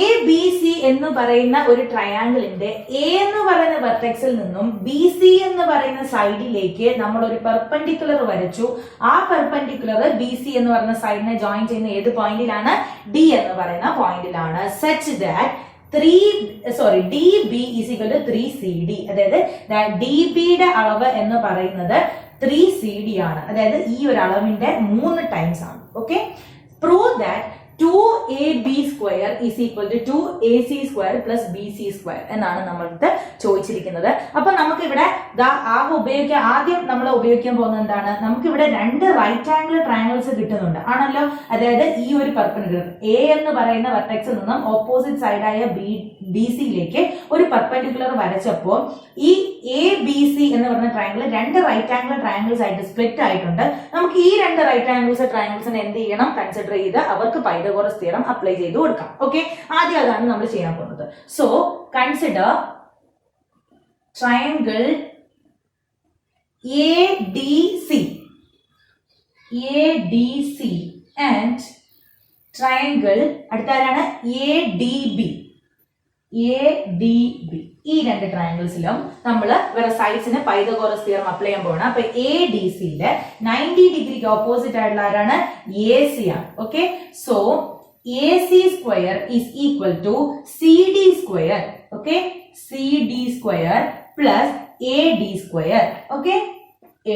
A B C എന്ന് പറയുന്ന ഒരു ട്രയാങ്കിളിന്റെ A എന്ന് പറയുന്ന വെർട്ടെക്സിൽ നിന്നും ബി സി എന്ന് പറയുന്ന സൈഡിലേക്ക് നമ്മൾ ഒരു പെർപെൻഡിക്കുലർ വരച്ചു. ആ പെർപെൻഡിക്കുലർ ബി സി എന്ന് പറയുന്ന സൈഡിനെ ജോയിൻ ചെയ്യുന്ന ഏത് പോയിന്റിലാണ്? ഡി എന്ന് പറയുന്ന പോയിന്റിലാണ്. Such that D B is equal to 3CD. അതായത് ഡി ബിയുടെ അളവ് എന്ന് പറയുന്നത് 3CD ആണ്. അതായത് ഈ ഒരു അളവിന്റെ 3 ടൈംസ് ആണ്. Okay, prove that 2AB square is equal to 2AC square plus BC square എന്നാണ് നമ്മൾക്ക് ചോദിച്ചിരിക്കുന്നത്. അപ്പൊ നമുക്ക് ഇവിടെ ആദ്യം നമ്മൾ ഉപയോഗിക്കാൻ പോകുന്നത് എന്താണ്? നമുക്ക് ഇവിടെ 2 റൈറ്റ് ആംഗിൾ ട്രയാംഗിൾസ് കിട്ടുന്നുണ്ട് ആണല്ലോ. അതായത് ഈ ഒരു പെർപെൻഡിക്കുലർ എ എന്ന് പറയുന്ന വെർട്ടെക്സിൽ നിന്നും ഓപ്പോസിറ്റ് സൈഡായ ബി സിയിലേക്ക് ഒരു പെർപെൻഡിക്കുലർ വരച്ചപ്പോൾ ഈ എ ബി സി എന്ന് പറയുന്ന ട്രയാംഗിൾ 2 റൈറ്റ് ആംഗിൾ ട്രയാംഗിൾസ് ആയിട്ട് സ്പ്ലിറ്റ് ആയിട്ടുണ്ട്. നമുക്ക് ഈ 2 റൈറ്റ് ആംഗിൾസ് ട്രയാംഗിൾസിനെ എന്ത് ചെയ്യണം? കൺസിഡർ ചെയ്ത് അവർക്ക് പൈതഗോറസ് തിയറം അപ്ലൈ ചെയ്ത് കൊടുക്കാം. ഓക്കെ, ആദ്യം അതാണ് നമ്മൾ ചെയ്യാൻ പോകുന്നത്. So consider triangle ADC and triangle അടുത്താരാണ്? ADB. ഈ 2 ട്രയാംഗിൾസിലും നമ്മൾ വേറെ സൈഡ്സിന് പൈതഗോറസ് തിയറം അപ്ലൈ ചെയ്യാൻ പോകണം. അപ്പൊ ADCയില് 90 ഡിഗ്രിക്ക് ഓപ്പോസിറ്റ് ആയിട്ടുള്ള ആരാണ്? AC ആണ്. Okay, so AC square is equal to CD square. Okay, CD square plus AD square. Okay,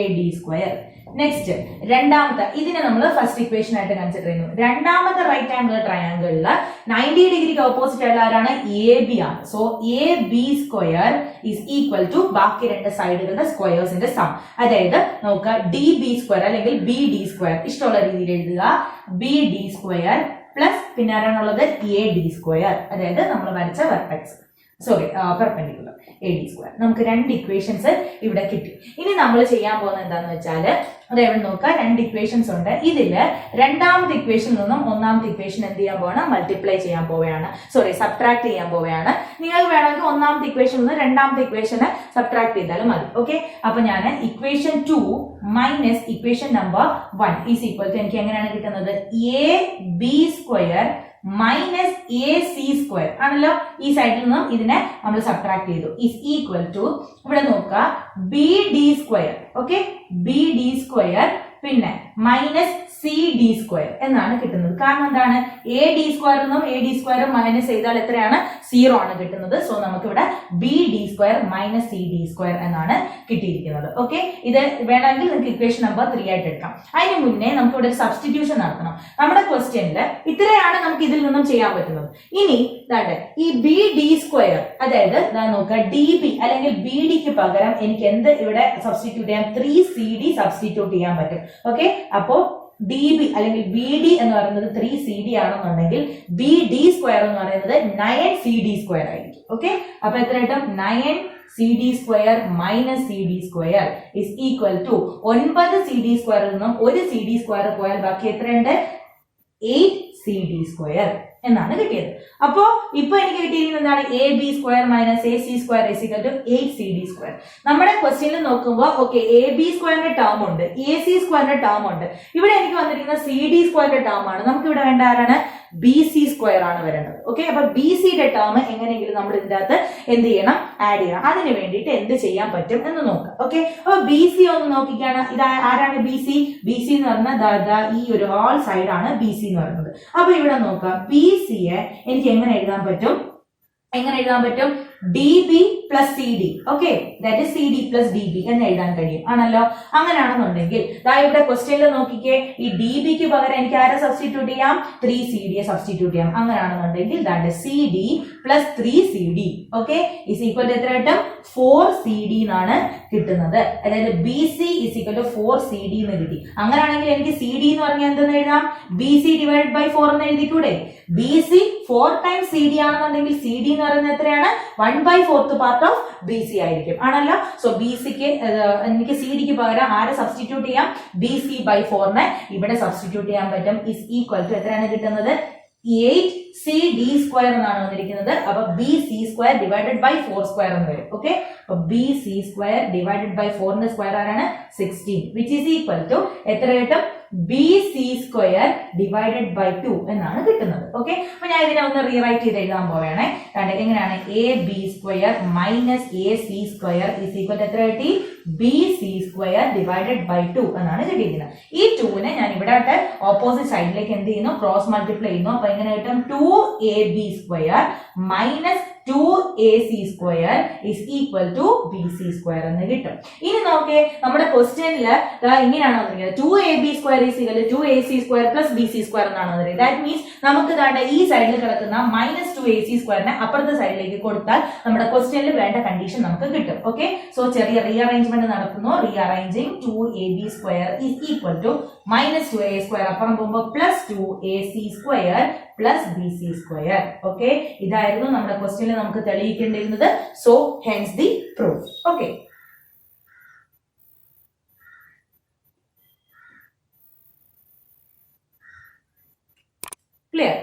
AD square. Next രണ്ടാമത്തെ, ഇതിനെ നമ്മൾ ഫസ്റ്റ് ഇക്വേഷൻ ആയിട്ട് കൺസിഡർ ചെയ്യുന്നു. രണ്ടാമത്തെ റൈറ്റ് ആംഗിൾ ട്രയാംഗിളില് 90 ഡിഗ്രിക്ക് ഓപ്പോസിറ്റ് ആയിട്ടുള്ള ആരാണ്? AB ആണ്. So AB square is equal to ബാക്കി 2 സൈഡുകളുടെ സ്ക്വയേഴ്സിന്റെ സം. അതായത് നോക്കുക, DB സ്ക്വയർ അല്ലെങ്കിൽ BD സ്ക്വയർ ഇഷ്ടമുള്ള രീതിയിൽ എഴുതുക. BD സ്ക്വയർ പ്ലസ് പിന്നെ ആരാണുള്ളത്? AD square. അതായത് നമ്മൾ വരച്ച വെർട്ടെക്സ് പെർപെൻഡിക്കുലർ AD സ്ക്വയർ. നമുക്ക് 2 ഇക്വേഷൻസ് ഇവിടെ കിട്ടി. ഇനി നമ്മൾ ചെയ്യാൻ പോകുന്നത് എന്താണെന്ന് വെച്ചാൽ അതെവിടെ നോക്കുക, 2 ഇക്വേഷൻസ് ഉണ്ട്. ഇതില് രണ്ടാമത്തെ ഇക്വേഷനിൽ നിന്നും ഒന്നാമത്തെ ഇക്വേഷൻ എന്ത് ചെയ്യാൻ പോവാണ്? മൾട്ടിപ്ലൈ ചെയ്യാൻ പോവുകയാണ്. സബ്ട്രാക്ട് ചെയ്യാൻ പോവുകയാണ്. നിങ്ങൾക്ക് വേണമെങ്കിൽ ഒന്നാമത്തെ ഇക്വേഷൻ നിന്ന് രണ്ടാമത്തെ ഇക്വേഷന് സബ്ട്രാക്ട് ചെയ്താലും മതി. ഓക്കെ, അപ്പൊ ഞാൻ equation 2 minus equation number 1 is equal to എനിക്ക് എങ്ങനെയാണ് കിട്ടുന്നത്? AB square minus AC square ആണല്ലോ. ഈ സൈഡിൽ നിന്നും ഇതിനെ നമ്മൾ സബ്ട്രാക്ട് ചെയ്തു. ഈസ് ഈക്വൽ ടു ഇവിടെ നോക്കുക BD square. Okay, BD square പിന്നെ മൈനസ് CD സ്ക്വയർ എന്നാണ് കിട്ടുന്നത്. കാരണം എന്താണ്? AD സ്ക്വയർ എന്നും AD സ്ക്വയറും മൈനസ് ചെയ്താൽ എത്രയാണ്? 0 ആണ് കിട്ടുന്നത്. സോ നമുക്ക് ഇവിടെ BD square minus CD square എന്നാണ് കിട്ടിയിരിക്കുന്നത്. ഓക്കെ, ഇത് വേണമെങ്കിൽ നിങ്ങൾക്ക് ഇക്വേഷൻ നമ്പർ 3 ആയിട്ട് എടുക്കാം. അതിന് മുന്നേ നമുക്ക് ഇവിടെ ഒരു സബ്സ്റ്റിറ്റ്യൂഷൻ നടത്തണം. നമ്മുടെ ക്വസ്റ്റ്യനിൽ ഇത്രയാണ് നമുക്ക് ഇതിൽ നിന്നും ചെയ്യാൻ പറ്റുന്നത്. ഇനി ഈ BD സ്ക്വയർ അതായത് നോക്കുക DB അല്ലെങ്കിൽ BDക്ക് പകരം എനിക്ക് എന്ത് ഇവിടെ സബ്സ്റ്റിറ്റ്യൂട്ട് ചെയ്യാം? 3CD സബ്സ്റ്റിറ്റ്യൂട്ട് ചെയ്യാൻ പറ്റും. ഓക്കെ, അപ്പോ DB അല്ലെങ്കിൽ BD എന്ന് പറയുന്നത് 3CD ആണെന്നുണ്ടെങ്കിൽ BD സ്ക്വയർ എന്ന് പറയുന്നത് 9CD സ്ക്വയർ ആയിരിക്കും. ഓക്കെ, അപ്പൊ എത്ര കിട്ടും? 9CD square minus CD square is equal to 9 CD സ്ക്വയറിൽ നിന്നും 1 CD സ്ക്വയർ പോയാൽ ബാക്കി എത്രയുണ്ട്? 8CD സ്ക്വയർ എന്നാണ് കിട്ടിയത്. അപ്പോ ഇപ്പൊ എനിക്ക് കിട്ടിയിരിക്കുന്നത് എന്താണ്? AB square minus AC square is equal to 8CD square. നമ്മുടെ ക്വസ്റ്റ്യനിൽ നോക്കുമ്പോൾ ഓക്കെ AB സ്ക്വയറിന്റെ ടേം ഉണ്ട്, AC സ്ക്വയറിന്റെ ടേം ഉണ്ട്. ഇവിടെ എനിക്ക് വന്നിരിക്കുന്ന CD സ്ക്വയറിന്റെ ടേം ആണ്. നമുക്ക് ഇവിടെ വേണ്ട ആരാണ്? BC സ്ക്വയർ ആണ് വരേണ്ടത്. ഓക്കെ, അപ്പൊ BCയുടെ ടേം എങ്ങനെയെങ്കിലും നമ്മൾ ഇതിന്റെ അകത്ത് എന്ത് ചെയ്യണം? ആഡ് ചെയ്യണം. അതിന് വേണ്ടിയിട്ട് എന്ത് ചെയ്യാൻ പറ്റും എന്ന് നോക്കാം. ഓക്കെ, അപ്പൊ BC ഒന്ന് നോക്കിക്കാണ്. ഇത് ആരാണ് BC? BC എന്ന് പറഞ്ഞാൽ ഈ ഒരു ഹോൾ സൈഡ് ആണ് BC എന്ന് പറയുന്നത്. അപ്പൊ ഇവിടെ നോക്കാം, BCയെ എനിക്ക് എങ്ങനെ എഴുതാൻ പറ്റും? എങ്ങനെ എഴുതാൻ പറ്റും? D B plus C D. Okay, that is C D plus D B എന്ന് എഴുതാൻ കഴിയും. ആണല്ലോ? അങ്ങനെയാണെന്നുണ്ടെങ്കിൽ ഇവിടെ ക്വസ്റ്റ്യനിൽ നോക്കിക്കേ, ഈ ഡി ബിക്ക് പകരം എനിക്ക് ആരെ സബ്സ്റ്റിറ്റ്യൂട്ട് ചെയ്യാം? 3CD സബ്സ്റ്റിറ്റ്യൂട്ട് ചെയ്യാം. അങ്ങനെയാണെന്നുണ്ടെങ്കിൽ that is C D plus 3CD. Okay, is equal to എത്ര കിട്ടും? 4CD എന്നാണ് കിട്ടുന്നത്. അതായത് B C is equal to 4CD എന്ന് കിട്ടി. അങ്ങനെയാണെങ്കിൽ എനിക്ക് സി ഡി എന്ന് പറഞ്ഞാൽ എന്തെന്ന് എഴുതാം? ബി സി ഡിവൈഡ് ബൈ 4 എന്ന് എഴുതിക്കൂടെ? B C 4 times C D ആണെന്നുണ്ടെങ്കിൽ സി ഡി എന്ന് പറയുന്നത് എത്രയാണ്? 1/4 പാർട്ട് ഓഫ് ബി സി ആയിരിക്കും. ആണല്ലോ? സോ ബി സിക്ക് എനിക്ക് സി ഡിക്ക് പകരം ആരെ സബ്സ്റ്റിറ്റ്യൂട്ട് ചെയ്യാം? ബി സി ബൈ 4 ഇവിടെ സബ്സ്റ്റിറ്റ്യൂട്ട് ചെയ്യാൻ പറ്റും. ഇസ് ഈക്വൽ ടു എത്രയാണ് കിട്ടുന്നത്? 8CD² എന്നാണ് വന്നിരിക്കുന്നത്. അപ്പൊ B C square divided by 4 square എന്ന് വരും. ഓക്കെ, അപ്പൊ B C square divided by 4 square ആരാണ്? 16, വിച്ച് ഈസ് ഈക്വൽ ടു എത്ര കിട്ടും? B C square divided by 2 എന്നാണ് കിട്ടുന്നത്. ഓക്കെ, അപ്പൊ ഞാൻ ഇതിനെ ഒന്ന് റീറൈറ്റ് ചെയ്ത് എഴുതാൻ പോവുകയാണെ. എങ്ങനെയാണ്? A B square minus A C square is equal എത്ര കിട്ടി? B C square divided by 2 എന്നാണ് കിട്ടിയിരിക്കുന്നത്. ഈ 2നെ ഞാൻ ഇവിടെ ഓപ്പോസിറ്റ് സൈഡിലേക്ക് എന്ത് ചെയ്യുന്നു? ക്രോസ് മൾട്ടിപ്ലൈ ചെയ്യുന്നു. അപ്പൊ എങ്ങനെ കിട്ടും? 2AB square minus 2AC square is equal to BC square എന്ന് കിട്ടും. ഇനി നോക്കേ, നമ്മുടെ ക്വസ്റ്റ്യനിൽ ഇങ്ങനെയാണ് വന്നിരിക്കുന്നത്. 2AB square is equal to 2AC square plus BC square എന്നാണ് വന്നിരിക്കുന്നത്. ദാറ്റ് മീൻസ് നമുക്ക് ഈ സൈഡിൽ കിടക്കുന്ന മൈനസ് 2AC സ്ക്വയറിനെ അപ്പുറത്തെ സൈഡിലേക്ക് കൊടുത്താൽ നമ്മുടെ ക്വസ്റ്റ്യനിൽ വേണ്ട കണ്ടീഷൻ നമുക്ക് കിട്ടും. ഓക്കെ, സോ ചെറിയ റീഅറേഞ്ച്മെന്റ് നടത്തുന്നു. Rearranging 2AB square is equal to minus 2A square അപ്പുറം പോകുമ്പോൾ plus 2AC square plus BC square. Okay, ഇതായിരുന്നു നമ്മുടെ ക്വസ്റ്റ്യനിൽ നമുക്ക് തെളിയിക്കേണ്ടിയിരുന്നത്. So hence the proof. Okay, clear?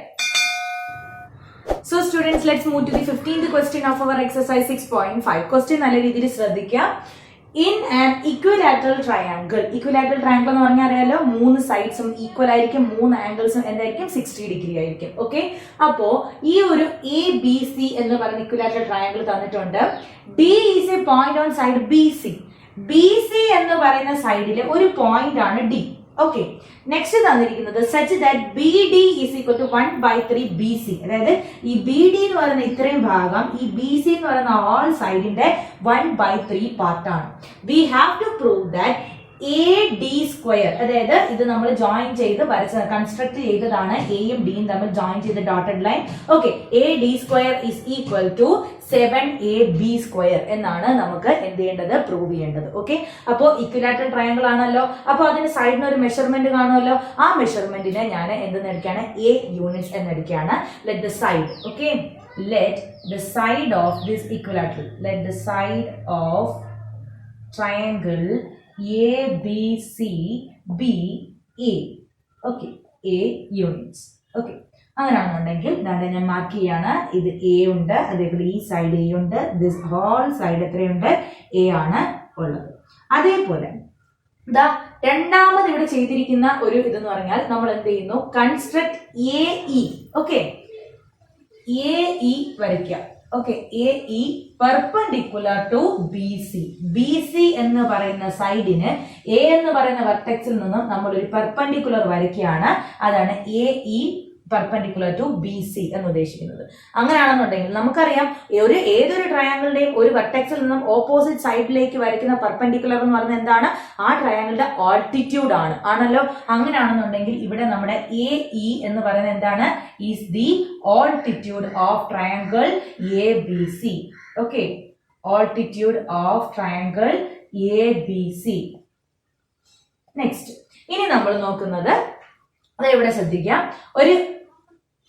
So students, let's move to the 15th question of our exercise 6.5. Question നല്ല രീതിയിൽ ശ്രദ്ധിക്കാം. In an equilateral triangle എന്ന് പറഞ്ഞാൽ അറിയാലോ, 3 സൈഡ്സും ഈക്വൽ ആയിരിക്കും, 3 ആംഗിൾസും എന്തായിരിക്കും? 60 ഡിഗ്രി ആയിരിക്കും. ഓക്കെ, അപ്പോ ഈ ഒരു എ ബി സി എന്ന് പറയുന്ന ഇക്വിലാറ്ററൽ ട്രയാങ്കിൾ തന്നിട്ടുണ്ട്. D is a point on side B C. B C എന്ന് പറയുന്ന സൈഡിലെ ഒരു പോയിന്റ് ആണ് ഡി. ഓക്കെ, നെക്സ്റ്റ് തന്നിരിക്കുന്നത് such that B D is equal to 1/3 B C. അതായത് ഈ ബി ഡി എന്ന് പറയുന്ന ഇത്രയും ഭാഗം ഈ ബി സി എന്ന് പറയുന്ന ഓൾ സൈഡിന്റെ 1/3 പാർട്ടാണ്. We have to prove that A D square, അതായത് ഇത് നമ്മൾ ജോയിൻ ചെയ്ത് കൺസ്ട്രക്ട് ചെയ്തതാണ്. എയും ഡിയും തമ്മിൽ ജോയിൻ ചെയ്ത് dotted line. Okay, A D square is equal to 7AB square എന്നാണ് നമുക്ക് എന്ത് ചെയ്യേണ്ടത്? പ്രൂവ് ചെയ്യേണ്ടത്. ഓക്കെ, അപ്പോ ഇക്വിലാറ്ററൽ ട്രയാങ്കിൾ ആണല്ലോ, അപ്പൊ അതിന് സൈഡിന് ഒരു മെഷർമെന്റ് കാണുമല്ലോ. ആ മെഷർമെന്റിനെ ഞാൻ എന്തെടുക്കുകയാണ്? A യൂണിറ്റ്സ് എന്നെടുക്കുകയാണ്. Let the side, okay, let the side of this equilateral, let the side of triangle ABC be A. Okay, A units. Okay, അങ്ങനെയാണെന്നുണ്ടെങ്കിൽ ഞാൻ മാർക്ക് ചെയ്യാണ്. ഇത് എ ഉണ്ട്, അതേപോലെ ഈ സൈഡ് എ ഉണ്ട്, ദിസ് ഹോൾ സൈഡ് എത്രയുണ്ട്? എ ആണ് ഉള്ളത്. അതേപോലെ രണ്ടാമത് ഇവിടെ ചെയ്തിരിക്കുന്ന ഒരു ഇതെന്ന് പറഞ്ഞാൽ നമ്മൾ എന്ത് ചെയ്യുന്നു? Construct AE. ഓക്കെ, AE വരയ്ക്കാം. Okay, AE perpendicular to BC. BC എന്ന് പറയുന്ന സൈഡിന് A എന്ന് പറയുന്ന വെർട്ടെക്സിൽ നിന്നും നമ്മൾ ഒരു പെർപെൻഡിക്കുലർ വരയ്ക്കുകയാണ്. അതാണ് AE പെർപെൻഡിക്കുലർ ടു BC എന്ന് ഉദ്ദേശിക്കുന്നത്. അങ്ങനെയാണെന്നുണ്ടെങ്കിൽ നമുക്കറിയാം, ഏതൊരു ട്രയാങ്കിളിന്റെയും ഒരു വെർട്ടെക്സിൽ നിന്നും ഓപ്പോസിറ്റ് സൈഡിലേക്ക് വരയ്ക്കുന്ന പെർപെൻഡിക്കുലർ എന്ന് പറയുന്നത് എന്താണ്? ആ ട്രയാങ്കിളിന്റെ ആൾട്ടിറ്റ്യൂഡ് ആണ്. ആണല്ലോ? അങ്ങനെയാണെന്നുണ്ടെങ്കിൽ ഇവിടെ നമ്മുടെ AE എന്ന് പറയുന്നത് എന്താണ്? Is the altitude of triangle ABC. Okay, altitude of triangle ABC. Next, ഇനി നമ്മൾ നോക്കുന്നത് ഇവിടെ ശ്രദ്ധിക്കാം. ഒരു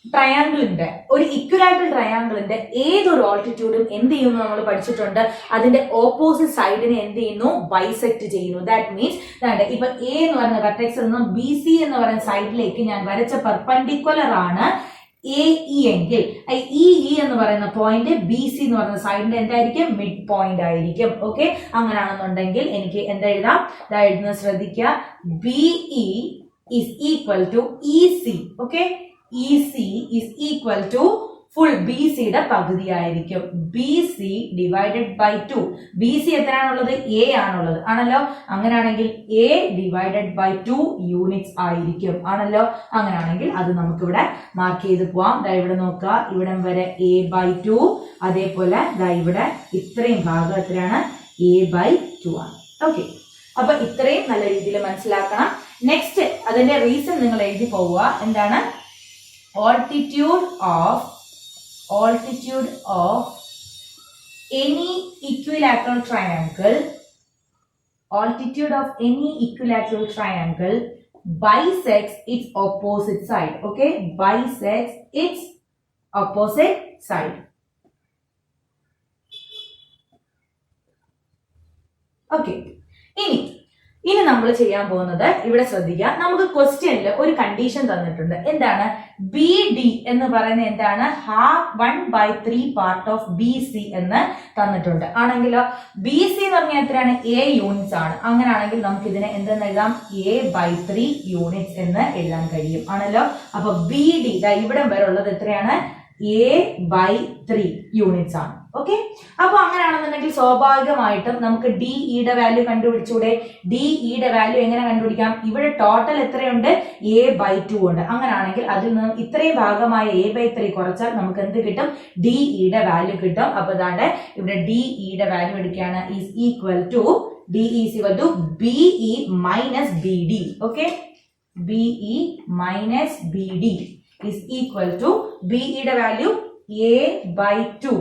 ട്രയാങ്കിളിന്റെ, ഒരു ഇക്വിലാറ്ററൽ ട്രയാങ്കിളിന്റെ ഏതൊരു ആൾട്ടിറ്റ്യൂഡും എന്ത് ചെയ്യുന്നു നമ്മൾ പഠിച്ചിട്ടുണ്ട്? അതിന്റെ ഓപ്പോസിറ്റ് സൈഡിനെ എന്ത് ചെയ്യുന്നു? ബൈസെക്ട് ചെയ്യുന്നു. ദാറ്റ് മീൻസ് ഇപ്പൊ A എന്ന് പറയുന്ന വെർട്ടെക്സിൽ നിന്നും BC എന്ന് പറയുന്ന സൈഡിലേക്ക് ഞാൻ വരച്ച പെർപെൻഡിക്കുലർ ആണ് AE എങ്കിൽ EE എന്ന് പറയുന്ന പോയിന്റ് BC എന്ന് പറയുന്ന സൈഡിന്റെ എന്തായിരിക്കും? മിഡ് പോയിന്റ് ആയിരിക്കും. ഓക്കെ, അങ്ങനെയാണെന്നുണ്ടെങ്കിൽ എനിക്ക് എന്താ എഴുതാം? എഴുതുന്നത് ശ്രദ്ധിക്കുക. BE is equal to EC. Okay, EC is equal to full BC യുടെ പകുതി ആയിരിക്കും. BC divided by 2. BC എത്രയാണുള്ളത്? A ആണുള്ളത്. ആണല്ലോ? അങ്ങനെയാണെങ്കിൽ A divided by 2 യൂണിറ്റ്സ് ആയിരിക്കും. ആണല്ലോ? അങ്ങനെയാണെങ്കിൽ അത് നമുക്കിവിടെ മാർക്ക് ചെയ്ത് പോവാം. ഇവിടെ നോക്കുക, ഇവിടം വരെ A by 2, അതേപോലെ ഇവിടെ ഇത്രയും ഭാഗം എത്രയാണ്? a/2 ആണ്. ഓക്കെ, അപ്പൊ ഇത്രയും നല്ല രീതിയിൽ മനസ്സിലാക്കണം. നെക്സ്റ്റ് അതിന്റെ റീസൺ നിങ്ങൾ എഴുതി പോവുക. എന്താണ്? altitude of any equilateral triangle bisects its opposite side. Okay, bisects its opposite side. Okay, ഇനി നമ്മൾ ചെയ്യാൻ പോകുന്നത് ഇവിടെ ശ്രദ്ധിക്കുക. നമുക്ക് ക്വസ്റ്റ്യനിൽ ഒരു കണ്ടീഷൻ തന്നിട്ടുണ്ട്. എന്താണ്? ബി ഡി എന്ന് പറയുന്നത് എന്താണ്? 1/3 പാർട്ട് ഓഫ് ബി സി എന്ന് തന്നിട്ടുണ്ട്. ആണെങ്കിലോ ബി സി എന്ന് പറഞ്ഞാൽ എത്രയാണ്? എ യൂണിറ്റ്സ് ആണ്. അങ്ങനെയാണെങ്കിൽ നമുക്ക് ഇതിനെ എന്തെന്ന് എഴുതാം? a/3 യൂണിറ്റ്സ് എന്ന് എഴുതാൻ കഴിയും. ആണല്ലോ. അപ്പൊ ബി ഡി ഇവിടം വരെ ഉള്ളത് എത്രയാണ്? a/3 യൂണിറ്റ്സ് ആണ്. ഓക്കെ, അപ്പൊ അങ്ങനെയാണെന്നുണ്ടെങ്കിൽ സ്വാഭാവികമായിട്ടും നമുക്ക് ഡി ഇയുടെ വാല്യൂ കണ്ടുപിടിച്ചൂടെ? ഡി ഇയുടെ വാല്യൂ എങ്ങനെ കണ്ടുപിടിക്കാം? ഇവിടെ ടോട്ടൽ എത്രയുണ്ട്? a/2 ഉണ്ട്. അങ്ങനെയാണെങ്കിൽ അതിൽ നിന്ന് ഇത്രയും ഭാഗമായ a/3 കുറച്ചാൽ നമുക്ക് എന്ത് കിട്ടും? ഡി ഇയുടെ വാല്യൂ കിട്ടും. അപ്പൊ ഇതാണ്ട് ഇവിടെ ഡി ഇയുടെ വാല്യൂ എടുക്കുകയാണ്. Is equal to BE minus BD. Okay, BE minus BD is equal to BE യുടെ value a/2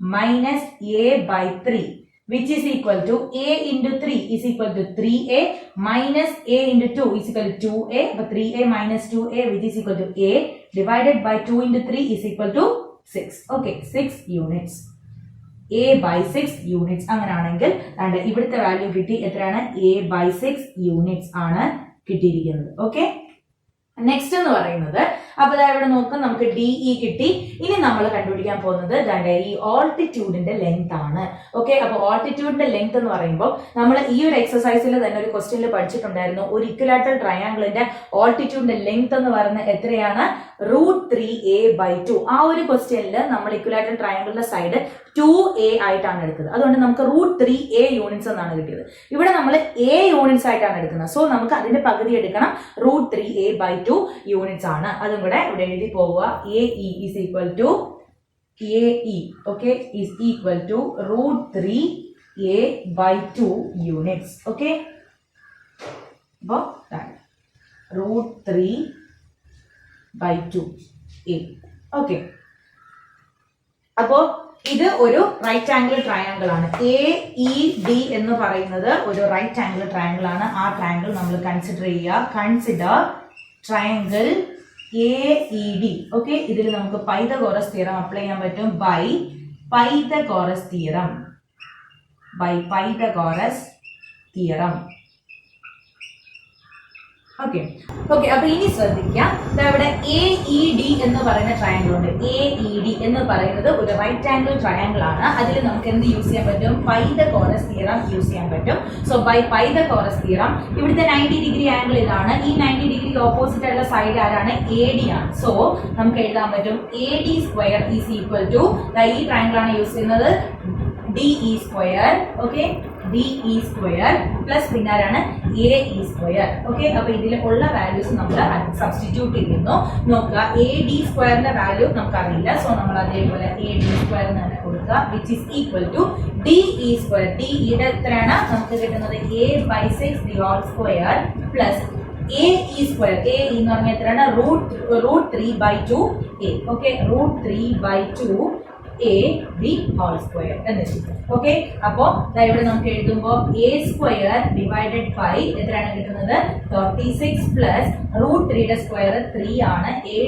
minus a/3, which is equal to a into 3 is equal to 3a minus a into 2 is equal to 2a, but 3a minus 2a which is equal to a divided by 2 into 3 is equal to 6. Okay, 6 units. a/6 units. അങ്ങനെയാണെങ്കിൽ ഇവിടുത്തെ value കിട്ടി. എത്രയാണ്? a/6 units ആണ് കിട്ടിയിരിക്കുന്നത്. Okay, next എന്ന് പറയുന്നത് അപ്പൊ ഇവിടെ നോക്കാം, നമുക്ക് ഡി ഇ കിട്ടി. ഇനി നമ്മൾ കണ്ടുപിടിക്കാൻ പോകുന്നത് ഈ ഓൾട്ടിറ്റ്യൂഡിന്റെ ലെങ്ത് ആണ്. ഓക്കെ, അപ്പൊ ഓൾട്ടിറ്റ്യൂഡിന്റെ ലെങ്ത് എന്ന് പറയുമ്പോൾ നമ്മൾ ഈ ഒരു എക്സസൈസിൽ തന്നെ ഒരു ക്വസ്റ്റ്യനിൽ പഠിച്ചിട്ടുണ്ടായിരുന്നു. ഒരു ഇക്വലാറ്ററൽ ട്രയാങ്കിളിന്റെ ഓൾട്ടിറ്റ്യൂഡിന്റെ ലെങ്ത് എന്ന് പറയുന്നത് എത്രയാണ്? √3a/2. ആ ഒരു ക്വസ്റ്റ്യനിൽ നമ്മൾ ഇക്വലാറ്ററൽ ട്രയാങ്കിളിന്റെ സൈഡ് 2a ആയിട്ടാണ് എടുത്തത്. അതുകൊണ്ട് നമുക്ക് √3a യൂണിറ്റ്സ് എന്നാണ് കിട്ടിയത്. ഇവിടെ നമ്മൾ a യൂണിറ്റ്സ് ആയിട്ടാണ് എടുക്കുന്നത്. സോ നമുക്ക് അതിന്റെ പകുതി എടുക്കണം. √3a/2 യൂണിറ്റ്സ് ആണ്. അതും കൂടെ ഇവിടെ എഴുതി പോവുക. AE is equal to AE, okay, is equal to √3a/2 units. Okay, അപ്പോ √3/2a. ഓക്കെ, അപ്പോ ഇത് ഒരു റൈറ്റ് ആംഗിൾ ട്രയാങ്കിൾ ആണ്. AED എന്ന് പറയുന്നത് ഒരു റൈറ്റ് ആംഗിൾ ട്രയാങ്കിൾ ആണ്. ആ ട്രയാങ്കിൾ നമ്മൾ കൺസിഡർ ചെയ്യുക. Consider triangle AED. ഓക്കെ, ഇതിൽ നമുക്ക് പൈതഗോറസ് തിയറം അപ്ലൈ ചെയ്യാൻ പറ്റും. By Pythagoras theorem. ഓക്കെ, അപ്പൊ ഇനി ശ്രദ്ധിക്കാം. ഇവിടെ AED എന്ന് പറയുന്ന ട്രയാങ്കിൾ ഉണ്ട്. AED എന്ന് പറയുന്നത് ഒരു റൈറ്റ് ആംഗിൾ ട്രയാങ്കിൾ ആണ്. അതിൽ നമുക്ക് എന്ത് യൂസ് ചെയ്യാൻ പറ്റും? പൈതഗോറസ് തിയറം യൂസ് ചെയ്യാൻ പറ്റും. സോ ബൈ പൈതഗോറസ് തിയറം ഇവിടുത്തെ 90 ഡിഗ്രി ആംഗിൾ ഇതാണ്. ഈ 90 ഡിഗ്രിക്ക് ഓപ്പോസിറ്റ് ആയിട്ടുള്ള സൈഡ് ആരാണ്? AD ആണ്. സോ നമുക്ക് എഴുതാൻ പറ്റും AD² ഈസ് ഈക്വൽ ടു ഈ ട്രയാങ്കിൾ ആണ് യൂസ് ചെയ്യുന്നത്. DE². ഓക്കെ, DE² പ്ലസ് പിന്നെ ആരാണ്? AE². ഓക്കെ, അപ്പൊ ഇതിൽ ഉള്ള വാല്യൂസ് നമ്മൾ സബ്സ്റ്റിറ്റ്യൂട്ട് ചെയ്യുന്നു. നോക്കുക, AD² വാല്യൂ നമുക്ക് അറിയില്ല. സോ നമ്മൾ അതേപോലെ AD² തന്നെ കൊടുക്കുക, which is equal to DE². DEയുടെ എത്രയാണ് നമുക്ക് കിട്ടുന്നത്? a/6 പ്ലസ് AE² AE എന്ന് പറഞ്ഞാൽ എത്രയാണ്? √3/2a. ഓക്കെ, √3/2a² എന്ന് എഴുതും. ഓക്കെ, അപ്പോ ഇവിടെ നമുക്ക് എഴുതുമ്പോൾ a² ഡിവൈഡഡ് ബൈ എത്രയാണ് കിട്ടുന്നത്? 36 പ്ലസ് √3യുടെ സ്ക്വയർ 3 ആണ്. a²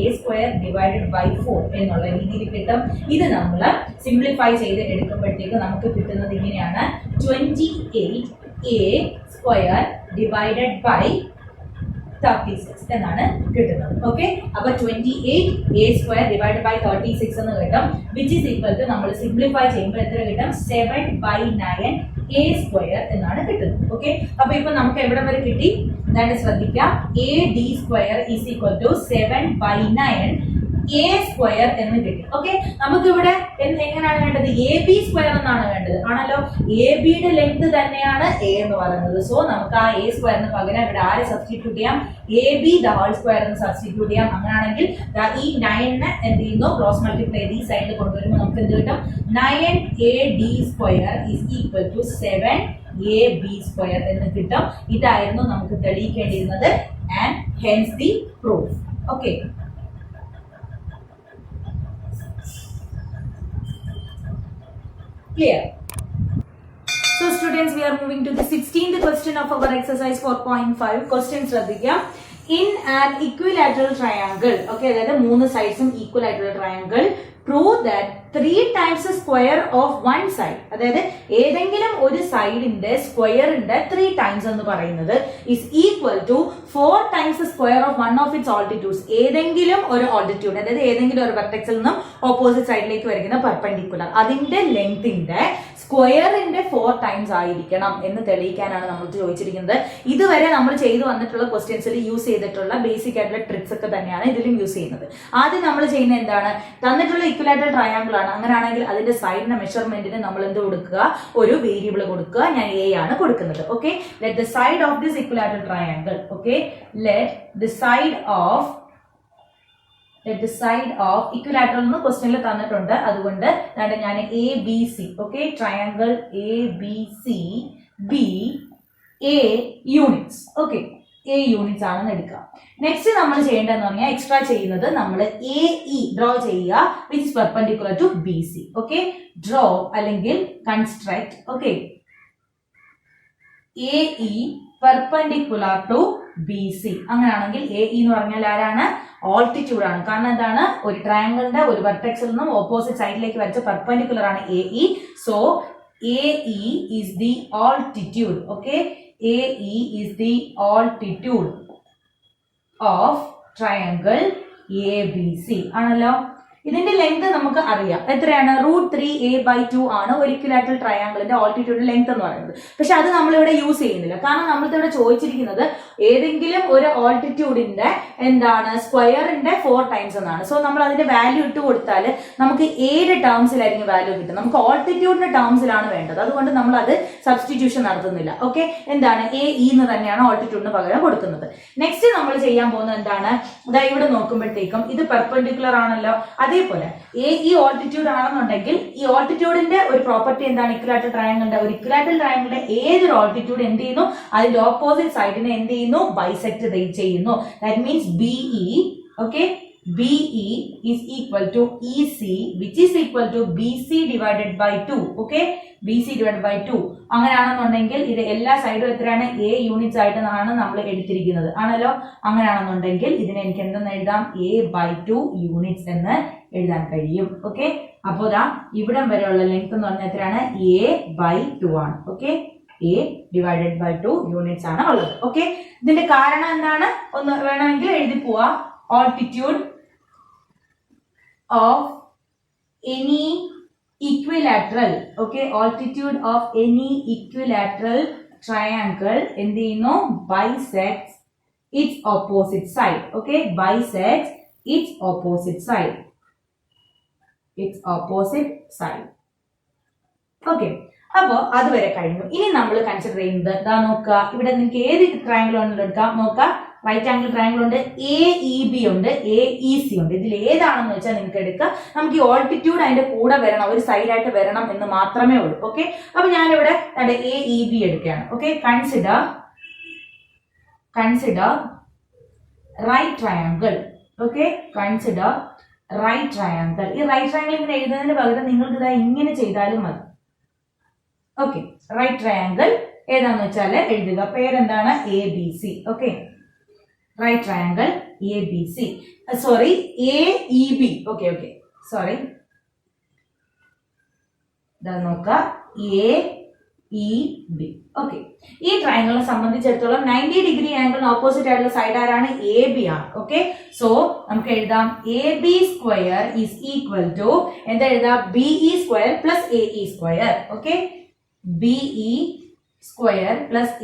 a² ഡിവൈഡഡ് ബൈ 4 എന്നുള്ള രീതിയിൽ കിട്ടും. ഇത് നമ്മൾ സിംപ്ലിഫൈ ചെയ്ത് എടുക്കുമ്പോഴത്തേക്ക് നമുക്ക് കിട്ടുന്നത് ഇങ്ങനെയാണ്: 28a² ഡിവൈഡഡ് ബൈ 36 എന്നാണ് കിട്ടുന്നത്. ഓക്കെ, അപ്പൊ 28a² ഡിവൈഡ് ബൈ 36 എന്ന് കിട്ടും, വിച്ച് ഈസ് ഈക്വൽ ടു നമ്മൾ സിംപ്ലിഫൈ ചെയ്യുമ്പോൾ എത്ര കിട്ടും? 7/9a² എന്നാണ് കിട്ടുന്നത്. ഓക്കെ, അപ്പൊ ഇപ്പൊ നമുക്ക് എവിടെ വരെ കിട്ടി? അതായത് ശ്രദ്ധിക്കാം, AD² is equal to 7/9 a square എന്ന് കിട്ടി. ഓക്കെ, നമുക്കിവിടെ എങ്ങനെയാണ് വേണ്ടത്? എ ബി സ്ക്വയർ എന്നാണ് വേണ്ടത് ആണല്ലോ. എ ബിയുടെ ലെങ്ത് തന്നെയാണ് എ എന്ന് പറയുന്നത്. സോ നമുക്ക് ആ എ സ്ക്വയറിന് പകരം ഇവിടെ ആരെ സബ്സ്റ്റിറ്റ്യൂട്ട് ചെയ്യാം? A B the whole square എന്ന് സബ്സ്റ്റിറ്റ്യൂട്ട് ചെയ്യാം. അങ്ങനെയാണെങ്കിൽ ഈ 9 എന്ത് ചെയ്യുന്നു? ക്രോസ് മൾട്ടിപ്ലൈ ഈ സൈഡിൽ കൊണ്ടുവരുമ്പോൾ നമുക്ക് എന്ത് കിട്ടും? 9ab square is equal to 7ab square എന്ന് കിട്ടും. ഇതായിരുന്നു നമുക്ക് തെളിയിക്കേണ്ടിയിരുന്നത്. And hence the proof. Okay, clear? So students, we are moving to the 16th question of our exercise 4.5. Question ശ്രദ്ധിക്കാം. In an equilateral triangle, okay, അതായത് 3 sides equal ആയിട്ടുള്ള triangle, prove that 3 times the square of one side, അതായത് ഏതെങ്കിലും ഒരു സൈഡിന്റെ സ്ക്വയറിന്റെ 3 times എന്ന് പറയുന്നത് is equal to 4 times the square of one of its altitudes. ഏതെങ്കിലും ഒരു altitude, അതായത് ഏതെങ്കിലും ഒരു വെർട്ടെക്സിൽ നിന്നും ഓപ്പോസിറ്റ് സൈഡിലേക്ക് വരയ്ക്കുന്ന പെർപെൻഡിക്കുലർ, അതിന്റെ ലെങ്തിന്റെ സ്ക്വയറിന്റെ 4 ടൈംസ് ആയിരിക്കണം എന്ന് തെളിയിക്കാനാണ് നമ്മൾ ചോദിച്ചിരിക്കുന്നത്. ഇതുവരെ നമ്മൾ ചെയ്തു വന്നിട്ടുള്ള ക്വസ്റ്റ്യൻസിൽ യൂസ് ചെയ്തിട്ടുള്ള ബേസിക് ആയിട്ടുള്ള ട്രിക്സ് ഒക്കെ തന്നെയാണ് ഇതിലും യൂസ് ചെയ്യുന്നത്. ആദ്യം നമ്മൾ ചെയ്യുന്നത് എന്താണ്? തന്നിട്ടുള്ള ഇക്വലാറ്ററൽ ട്രയാങ്കിൾ ആണ്. അങ്ങനെയാണെങ്കിൽ അതിന്റെ സൈഡിന്റെ മെഷർമെന്റിന് നമ്മൾ എന്ത് കൊടുക്കുക? ഒരു വേരിയബിൾ കൊടുക്കുക. ഞാൻ എ ആണ് കൊടുക്കുന്നത്. Okay, let the side of this equilateral triangle, okay, let the side of equilateral എന്ന് ക്വസ്റ്റ്യനിൽ തന്നിട്ടുണ്ട്. അതുകൊണ്ട് ഞാൻ A B C, okay, triangle A B C B A units, okay, A units ആണെന്ന് എടുക്കുക. നെക്സ്റ്റ് നമ്മൾ ചെയ്യേണ്ടതെന്ന് പറഞ്ഞാൽ എക്സ്ട്രാ ചെയ്യുന്നത് നമ്മൾ എ ഇ ഡ്രോ ചെയ്യുക, which is perpendicular to B C. Okay, draw അല്ലെങ്കിൽ construct, okay, A E perpendicular to B C. അങ്ങനെയാണെങ്കിൽ എ ഇ എന്ന് പറഞ്ഞാൽ ആരാണ്? ഓൾട്ടിറ്റ്യൂഡ് ആണ്. കാരണം എന്താണ്? ഒരു ട്രയാങ്കിളിന്റെ ഒരു വെർട്ടെക്സിൽ നിന്നും ഓപ്പോസിറ്റ് സൈഡിലേക്ക് വരച്ച പെർപെൻഡിക്കുലർ ആണ് A E. So A E is the altitude. Okay, A E is the altitude of triangle A B C ആണല്ലോ. ഇതിന്റെ ലെങ്ത് നമുക്ക് അറിയാം. എത്രയാണ്? √3a/2 ആണ് ഒരു ഇക്വിലാറ്ററൽ ട്രയാങ്കിളിന്റെ ഓൾട്ടിറ്റ്യൂഡ് ലെങ്ത് എന്ന് പറയുന്നത്. പക്ഷെ അത് നമ്മൾ ഇവിടെ യൂസ് ചെയ്യുന്നില്ല. കാരണം നമ്മളിവിടെ ചോദിച്ചിരിക്കുന്നത് ഏതെങ്കിലും ഒരു ഓൾട്ടിറ്റ്യൂഡിന്റെ എന്താണ്? സ്ക്വയറിന്റെ 4 ടൈംസ് എന്നാണ്. സോ നമ്മൾ അതിന്റെ വാല്യൂ ഇട്ട് കൊടുത്താൽ നമുക്ക് ഏത് ടേംസിലായിരിക്കും വാല്യൂ കിട്ടും? നമുക്ക് ഓൾട്ടിറ്റ്യൂഡിന്റെ ടേംസിലാണ് വേണ്ടത്. അതുകൊണ്ട് നമ്മൾ അത് സബ്സ്റ്റിറ്റ്യൂഷൻ നടത്തുന്നില്ല. ഓക്കെ, എന്താണ്? എ ഇ എന്ന് തന്നെയാണ് ഓൾട്ടിറ്റ്യൂഡിന് പകരം കൊടുക്കുന്നത്. നെക്സ്റ്റ് നമ്മൾ ചെയ്യാൻ പോകുന്നത് എന്താണ്? അതായത് ഇവിടെ നോക്കുമ്പോഴത്തേക്കും ഇത് പെർപെൻഡിക്കുലർ ആണല്ലോ. അതേപോലെ എ ഈ ഓൾട്ടിറ്റ്യൂഡ് ആണെന്നുണ്ടെങ്കിൽ ഈ ഓൾട്ടിറ്റ്യൂഡിന്റെ ഒരു പ്രോപ്പർട്ടി എന്താണ്? ഇക്വലാറ്ററൽ ട്രയാങ്കിളിന്റെ ഒരു ഇക്വലാറ്ററൽ ട്രയാങ്കിളിന്റെ ഏതൊരു ഓൾട്ടിറ്റ്യൂഡ് എന്ത് ചെയ്യുന്നു? അതിന്റെ ഓപ്പോസിറ്റ് സൈഡിനെ എന്ത് ചെയ്യുന്നു? ബൈസെക്ട് ചെയ്യുന്നു. That means B E, okay, BE is equal to EC, which is equal to BC divided by 2. Okay, BC divided by 2. അങ്ങനെയാണെന്നുണ്ടെങ്കിൽ ഇത് എല്ലാ സൈഡും എത്രയാണ്? A യൂണിറ്റ്സ് ആയിട്ടാണ് നമ്മൾ എടുത്തിരിക്കുന്നത് ആണല്ലോ. അങ്ങനെയാണെന്നുണ്ടെങ്കിൽ ഇതിനെ എനിക്ക് എന്തെന്ന് എഴുതാം? A/2 യൂണിറ്റ്സ് എന്ന് എഴുതാൻ കഴിയും. ഓക്കെ, അപ്പോൾ ദാ ഇവിടം വരെയുള്ള ലെങ്ത് എന്ന് പറഞ്ഞാൽ എത്രയാണ്? A/2 ആണ്. Okay, A divided by 2 units ആണ് ഉള്ളത്. ഓക്കെ, ഇതിന്റെ കാരണം എന്താണ്? ഒന്ന് വേണമെങ്കിൽ എഴുതി പോവാ. Altitude of any equilateral, okay, altitude of any equilateral triangle എന്ത് ചെയ്യുന്നു? Bisects its opposite side. Okay, bisects its opposite side. Its opposite side. Okay, അപ്പോൾ അതുവരെ കഴിഞ്ഞു. ഇനി നമ്മൾ കൺസിഡർ ചെയ്യുന്നത് ഇതാ നോക്കുക. ഇവിടെ നിങ്ങൾക്ക് ഏത് ട്രയാങ്കിൾ ആണെങ്കിലും എടുക്കാം. നോക്കാം, റൈറ്റ് ആംഗിൾ ട്രയാങ്കിൾ ഉണ്ട്, എ ഇ ബി ഉണ്ട്, എ ഇ സി ഉണ്ട്. ഇതിൽ ഏതാണെന്ന് വെച്ചാൽ നിങ്ങൾക്ക് എടുക്കുക. നമുക്ക് ഈ ഓൾട്ടിറ്റ്യൂഡ് അതിന്റെ കൂടെ വരണം, ഒരു സൈഡായിട്ട് വരണം എന്ന് മാത്രമേ ഉള്ളൂ. ഓക്കെ, അപ്പൊ ഞാനിവിടെ എ ഇ ബി എടുക്കുകയാണ്. Okay, consider right triangle. Okay, consider right triangle. ഈ റൈറ്റ് ട്രയാങ്കിൾ ഇങ്ങനെ എഴുതുന്നതിന് പകരം നിങ്ങൾക്ക് ഇതാ ഇങ്ങനെ ചെയ്താലും മതി. ഓക്കെ, റൈറ്റ് ട്രയാങ്കിൾ ഏതാന്ന് വെച്ചാൽ എഴുതുക. പേരെന്താണ്? A B C. Okay, right triangle ABC, sorry, AEB. Okay, sorry, ഇതാ നോക്കുക, AEB. ഓക്കെ, ഈ ട്രയാങ്കിളിനെ സംബന്ധിച്ചിടത്തോളം 90 ഡിഗ്രി ആംഗിളിന് ഓപ്പോസിറ്റ് ആയിട്ടുള്ള സൈഡ് ആരാണ്? AB ആണ്. ഓക്കെ, സോ നമുക്ക് എഴുതാം AB square is equal to എന്താ എഴുതാം? BE square plus AE square. Okay, BE square plus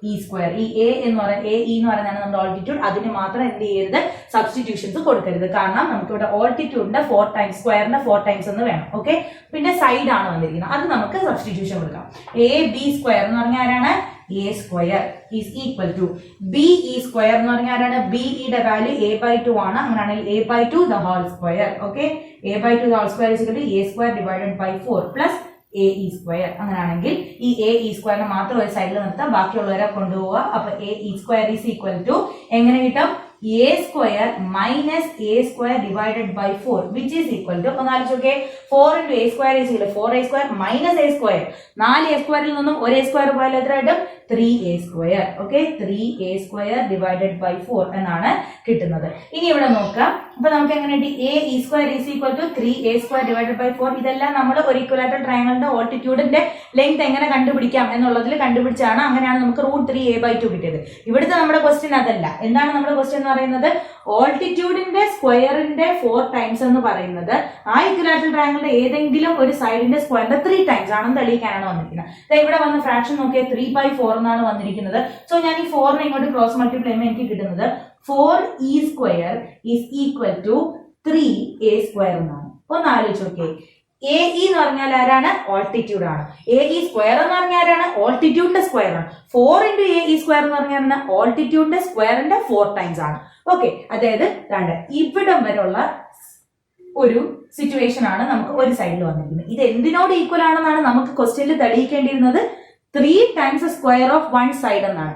E square. ഈ എ എന്ന് പറയുന്നതാണ് നമ്മുടെ ഓൾട്ടിറ്റ്യൂഡ്. അതിന് മാത്രം എന്ത് ചെയ്യരുത്, സബ്സ്റ്റിറ്റ്യൂഷൻസ് കൊടുക്കരുത്. കാരണം നമുക്ക് ഇവിടെ ഓൾട്ടിറ്റ്യൂഡിന്റെ 4 ടൈംസ്, സ്ക്വയറിന്റെ 4 ടൈംസ് എന്ന് വേണം. ഓക്കെ, പിന്നെ സൈഡ് ആണ് വന്നിരിക്കുന്നത്, അത് നമുക്ക് സബ്സ്റ്റിറ്റ്യൂഷൻ കൊടുക്കാം. എ ബി സ്ക്വയർ എന്ന് പറഞ്ഞാൽ ആരാണ്, A square is equal to B E square എന്ന് പറഞ്ഞാൽ ആരാണ്, ബി ഇയുടെ വാല്യൂ a/2 ആണ്. അങ്ങനെയാണെങ്കിൽ a/2 the whole square. Okay, a/2 the whole square is equal to a square divided by 4 plus A E square. അങ്ങനെയാണെങ്കിൽ ഈ A E സ്ക്വയറിനെ മാത്രം ഒരു സൈഡിൽ നിർത്താം, ബാക്കിയുള്ളവരെ കൊണ്ടുപോവുക. അപ്പൊ A E square is equal to എങ്ങനെ കിട്ടും, a square minus a square divided by 4 which is equal to, ഒന്ന് ആലോചിച്ചോക്കെ, 4 into a square is equal to 4a square minus a square. 4a square നിന്നും ഒരു a square പോയാൽ എത്ര കിട്ടും, 3a square. Okay, 3a square divided by 4 എന്നാണ് കിട്ടുന്നത്. ഇനി ഇവിടെ നോക്കാം. അപ്പൊ നമുക്ക് എങ്ങനെ കിട്ടി, a e square is equal to 3a square divided by 4. ഇതെല്ലാം നമ്മൾ ഒരു ഇക്വലാറ്ററൽ ട്രയാങ്കിളിന്റെ ഓൾട്ടിറ്റ്യൂഡിന്റെ ലെങ്ത് എങ്ങനെ കണ്ടുപിടിക്കാം എന്നുള്ളതിൽ കണ്ടുപിടിച്ചാണ്. അങ്ങനെയാണ് നമുക്ക് √3a/2 കിട്ടിയത്. ഇവിടുത്തെ നമ്മുടെ ക്വസ്റ്റ്യൻ അതല്ല. എന്താണ് നമ്മുടെ ക്വസ്റ്റ്യൻ എന്ന് പറയുന്നത്, ഓൾട്ടിറ്റ്യൂഡിന്റെ സ്ക്വയറിന്റെ 4 ടൈംസ് എന്ന് പറയുന്നത് ആ ഇക്വലാറ്ററൽ ട്രയാങ്കിളിന്റെ ഏതെങ്കിലും ഒരു സൈഡിന്റെ സ്ക്വയറിന്റെ 3 ടൈംസ് ആണെന്ന് തെളിയിക്കാനാണ് വന്നിരിക്കുന്നത്. ഇവിടെ വന്ന ഫ്രാക്ഷൻ നോക്കിയാൽ 3/4 എന്നാണ് വന്നിരിക്കുന്നത്. സോ ഞാൻ ഈ 4 ഇങ്ങോട്ട് ക്രോസ് മൾട്ടിപ്ലൈ ചെയ്യുമ്പോൾ എനിക്ക് കിട്ടുന്നത് 4e square is equal to 3a square എന്നാണ്. ഒന്ന് ആലോചിച്ച് നോക്കിയേ, എ ഇ എന്ന് പറഞ്ഞാൽ ആരാണ്, ഓൾട്ടിറ്റ്യൂഡ് ആണ്. എ ഇ സ്ക്വയർ എന്ന് പറഞ്ഞാൽ ആരാണ്, ഓൾട്ടിറ്റ്യൂഡിന്റെ സ്ക്വയർ ആണ്. 4 into എ ഇ സ്ക്വയർ എന്ന് പറഞ്ഞാൽ ഓൾട്ടിറ്റ്യൂഡിന്റെ സ്ക്വയറിന്റെ 4 ടൈംസ് ആണ്. ഓക്കെ, അതായത് ഇവിടം വരെയുള്ള ഒരു സിറ്റുവേഷൻ ആണ് നമുക്ക് ഒരു സൈഡിൽ വന്നിരിക്കുന്നത്. ഇത് എന്തിനോട് ഈക്വൽ ആണെന്നാണ് നമുക്ക് ക്വസ്റ്റ്യനിൽ തെളിയിക്കേണ്ടിയിരുന്നത്, 3 times the square of one side എന്നാണ്.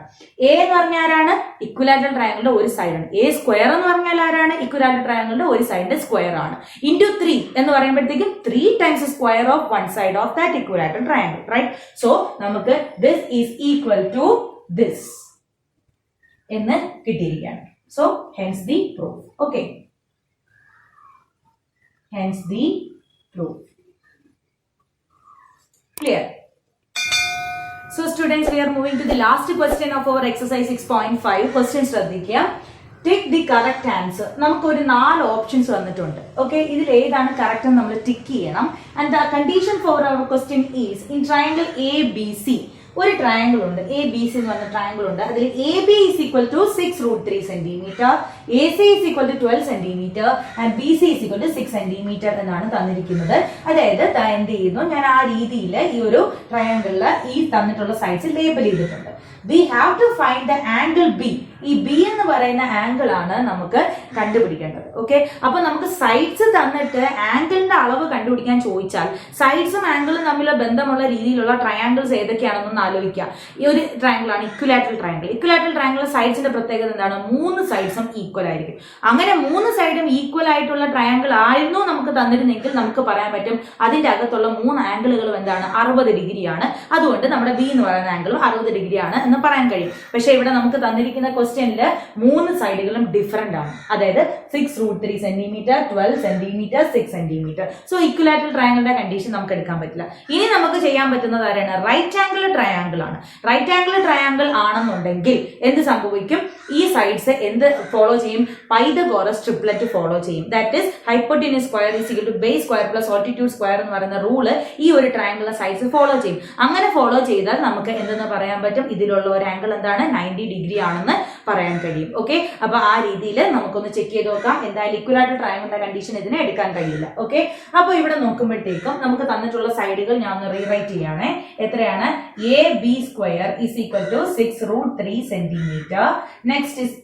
എ എന്ന് പറഞ്ഞാൽ ആരാണ്, ഇക്വലാറ്ററൽ ട്രയാങ്കിളിന്റെ ഒരു സൈഡാണ്. എ സ്ക്വയർ എന്ന് പറഞ്ഞാൽ ആരാണ്, ഇക്വലാറ്ററൽ ട്രയാങ്കിളിന്റെ ഒരു സൈഡിന്റെ സ്ക്വയർ ആണ്. ഇൻറ്റു 3 എന്ന് പറയുമ്പോഴത്തേക്കും 3 times the square of one side of that equilateral triangle, right? So നമുക്ക് this is equal to this എന്ന് കിട്ടിയിരിക്കുകയാണ്. So hence the proof. Okay, hence the proof. Clear? So students, we are moving to the last question of our exercise 6.5. Question ശ്രദ്ധിക്കുക. Take the correct answer. നമുക്ക് ഒരു 4 options വന്നിട്ടുണ്ട്. Okay, ഇതിൽ ഏതാണ് correct എന്ന് നമ്മൾ ടിക്ക് ചെയ്യണം. And the condition for our question is, in triangle A B C ഒരു ട്രയാങ്കിൾ ഉണ്ട്, എ ബി സി എന്ന് പറഞ്ഞ ട്രയാങ്കിൾ ഉണ്ട്. അതിൽ A B is equal to 6√3 centimetre, A C is equal to 12 centimetre and B C is equal to 6 centimetre എന്നാണ് തന്നിരിക്കുന്നത്. അതായത് എന്ത് ചെയ്യുന്നു, ഞാൻ ആ രീതിയിൽ ഈ ഒരു ട്രയാങ്കിളിൽ ഈ തന്നിട്ടുള്ള സൈഡ്സ് ലേബൽ ചെയ്തിട്ടുണ്ട്. We have to find the angle B. ഈ ബി എന്ന് പറയുന്ന ആംഗിൾ ആണ് നമുക്ക് കണ്ടുപിടിക്കേണ്ടത്. ഓക്കെ, അപ്പൊ നമുക്ക് സൈഡ്സ് തന്നിട്ട് ആംഗിളിന്റെ അളവ് കണ്ടുപിടിക്കാൻ ചോദിച്ചാൽ സൈഡ്സും ആംഗിളും തമ്മിലുള്ള ബന്ധമുള്ള രീതിയിലുള്ള ട്രയാങ്കിൾസ് ഏതൊക്കെയാണെന്ന് ആലോചിക്കുക. ഈ ഒരു ട്രയാങ്കിൾ ആണ് ഇക്വലാറ്ററൽ ട്രയാങ്കിൾ. ഇക്വലാറ്ററൽ ട്രയാങ്കിൾ സൈഡ്സിന്റെ പ്രത്യേകത എന്താണ്, 3 സൈഡ്സും ഈക്വൽ ആയിരിക്കും. അങ്ങനെ 3 സൈഡും ഈക്വൽ ആയിട്ടുള്ള ട്രയാങ്കിൾ ആയിരുന്നു നമുക്ക് തന്നിരുന്നെങ്കിൽ നമുക്ക് പറയാൻ പറ്റും അതിന്റെ അകത്തുള്ള 3 ആംഗിളുകളും എന്താണ്, 60 ഡിഗ്രിയാണ്. അതുകൊണ്ട് നമ്മുടെ ബി എന്ന് പറയുന്ന ആംഗിളും 60 ഡിഗ്രിയാണ് എന്ന് പറയാൻ കഴിയും. പക്ഷെ ഇവിടെ നമുക്ക് തന്നിരിക്കുന്ന ക്വസ്റ്റ്യനില് 3 സൈഡുകളും ഡിഫറെന്റ് ആണ്. അതായത് 6√3 centimetre, 12 centimetre, 6 centimetre. So equilateral ട്രയാങ്കിളിന്റെ കണ്ടീഷൻ നമുക്ക് എടുക്കാൻ പറ്റില്ല. ഇനി നമുക്ക് ചെയ്യാൻ പറ്റുന്നത് ആരാണ്, റൈറ്റ് ആംഗിൾ ട്രയാങ്കിൾ ആണ്. റൈറ്റ് ആംഗിൾ ട്രയാങ്കിൾ ആണെന്നുണ്ടെങ്കിൽ എന്ത് സംഭവിക്കും, ഈ സൈഡ്സ് എന്ത് ഫോളോ ചെയ്യും, പൈതഗോറസ് ട്രിപ്ലറ്റ് ഫോളോ ചെയ്യും. That is hypotenuse square is equal to base square plus altitude square എന്ന് പറയുന്ന റൂള് ഈ ഒരു ട്രയാങ്കിളിലെ സൈഡ്സ് ഫോളോ ചെയ്യും. അങ്ങനെ ഫോളോ ചെയ്താൽ നമുക്ക് എന്തെന്ന് പറയാൻ പറ്റും, ഇതിലുള്ള ഒരു ആംഗിൾ എന്താണ്, 90 ഡിഗ്രി ആണെന്ന് പറയാൻ കഴിയും. ഓക്കെ, അപ്പൊ ആ രീതിയിൽ നമുക്കൊന്ന് ചെക്ക് ചെയ്ത് നോക്കാം. എന്തായാലും ഇക്വലാറ്ററൽ ട്രയാങ്കിളിന്റെ കണ്ടീഷൻ ഇതിനെ എടുക്കാൻ കഴിയില്ല. ഓക്കെ, അപ്പൊ ഇവിടെ നോക്കുമ്പോഴത്തേക്കും നമുക്ക് തന്നിട്ടുള്ള സൈഡുകൾ ഞാൻ ഒന്ന് റീറൈറ്റ് ചെയ്യാണ്. എത്രയാണ്, A B square is equal to 6√3 centimetre. Next is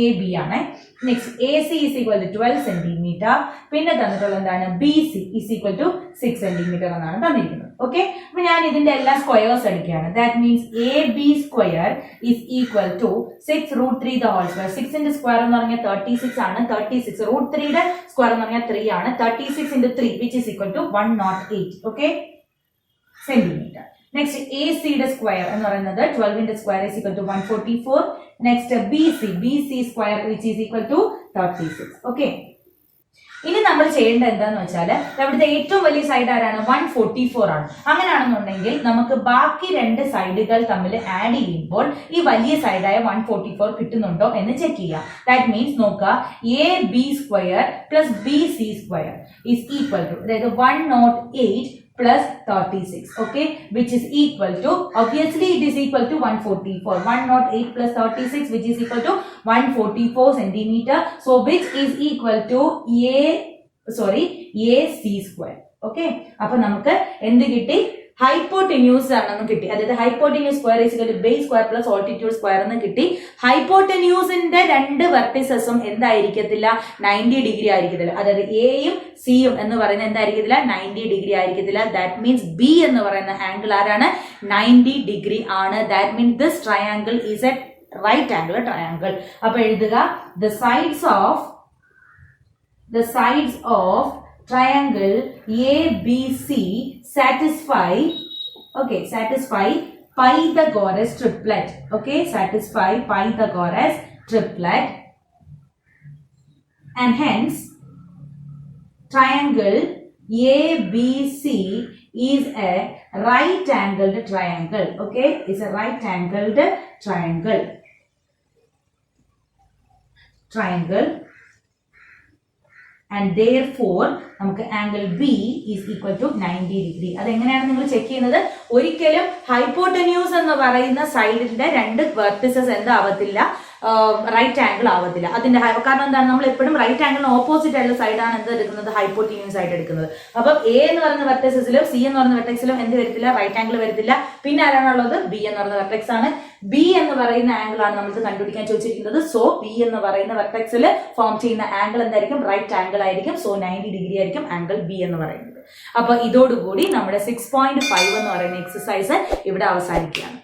A B ആണ്. Next A C is equal to 12 centimetre. പിന്നെ തന്നിട്ടുള്ള എന്താണ്, B C is equal to 6 centimetre എന്നാണ് തന്നിരിക്കുന്നത്. ഓക്കെ, അപ്പൊ ഞാൻ ഇതിന്റെ എല്ലാ സ്ക്വയേഴ്സ് എടുക്കുകയാണ്. That means A B square is equal to 6√3 the whole square. 6ന്റെ സ്ക്വയർ എന്ന് പറഞ്ഞാൽ 36 ആണ്. 36 √3യുടെ സ്ക്വയർ എന്ന് പറഞ്ഞാൽ 3 ആണ്. 36 into 3 which is equal to 108. Okay, centimetre. Next A സിയുടെ സ്ക്വയർ എന്ന് പറയുന്നത് 12ന്റെ square is equal to 144. Next B C square which is equal to 36. Okay, ഇനി നമ്മൾ ചെയ്യേണ്ടത് എന്താന്ന് വെച്ചാൽ ഇവിടുത്തെ ഏറ്റവും വലിയ സൈഡ് ആരാണ്, 144 ആണ്. അങ്ങനെയാണെന്നുണ്ടെങ്കിൽ നമുക്ക് ബാക്കി 2 സൈഡുകൾ തമ്മിൽ ആഡ് ചെയ്യുമ്പോൾ ഈ വലിയ സൈഡായ 144 കിട്ടുന്നുണ്ടോ എന്ന് ചെക്ക് ചെയ്യാം. ദാറ്റ് മീൻസ് നോക്കുക, A B square plus B C square is equal to, അതായത് 108 plus 36, okay, which is equal to, obviously it is equal to 144, 108 plus 36, which is equal to 144 centimeter, so which is equal to AC square, okay. അപ്പൊ നമുക്ക് എന്ത് കിട്ടി? Hypotenuse ആണെന്ന് കിട്ടി. അതായത് hypotenuse square is equal to base square plus altitude square എന്ന് കിട്ടി. ഹൈപ്പോടെന്യൂസിന്റെ രണ്ട് വെർട്ടിസസും എന്തായിരിക്കത്തില്ല? 90 ഡിഗ്രി ആയിരിക്കത്തില്ല. അതായത് എയും സിയും എന്ന് പറയുന്നത് എന്തായിരിക്കത്തില്ല? 90 ഡിഗ്രി ആയിരിക്കത്തില്ല. ദാറ്റ് മീൻസ് ബി എന്ന് പറയുന്ന ആംഗിൾ ആരാണ്? 90 ഡിഗ്രി ആണ്. That means this triangle is a right angle triangle. അപ്പൊ എഴുതുക, the sides of triangle ABC satisfy Pythagoras triplet, okay, satisfy Pythagoras triplet, and hence triangle ABC is a right angled triangle, okay, is a right angled triangle, and therefore നമുക്ക് angle B is equal to 90 degree. അതെങ്ങനെയാണ് നിങ്ങൾ check ചെയ്യുന്നത്? ഒരിക്കലും hypotenuse എന്ന് പറയുന്ന സൈഡിന്റെ രണ്ട് vertices എന്താവത്തില്ല? Right angle ആവത്തില്ല. അതിന്റെ കാരണം എന്താണ്? നമ്മൾ എപ്പോഴും റൈറ്റ് ആംഗിളിന് ഓപ്പോസിറ്റ് ആയിട്ടുള്ള സൈഡാണ് എന്ത് എടുക്കുന്നത്? ഹൈപ്പോട്ടന്യൂസ് ആയിട്ട് എടുക്കുന്നത്. അപ്പം എ എന്ന് പറയുന്ന വെർട്ടിസസിലും സി എന്ന് പറയുന്ന വെർട്ടെക്സിലും എന്ത് വരത്തില്ല? റൈറ്റ് ആംഗിൾ വരത്തില്ല. പിന്നെ ആരാണുള്ളത്? ബി എന്ന് പറയുന്ന വെർട്ടെക്സ് ആണ്. ബി എന്ന് പറയുന്ന ആംഗിൾ ആണ് നമുക്ക് കണ്ടുപിടിക്കാൻ ചോദിച്ചിരിക്കുന്നത്. സോ ബി എന്ന് പറയുന്ന വെർട്ടെക്സിൽ ഫോം ചെയ്യുന്ന ആംഗിൾ എന്തായിരിക്കും? റൈറ്റ് ആംഗിൾ ആയിരിക്കും. സോ 90 ഡിഗ്രി ആയിരിക്കും ആംഗിൾ ബി എന്ന് പറയുന്നത്. അപ്പൊ ഇതോടുകൂടി നമ്മുടെ 6.5 എന്ന് പറയുന്ന എക്സസൈസ് ഇവിടെ അവസാനിക്കുകയാണ്.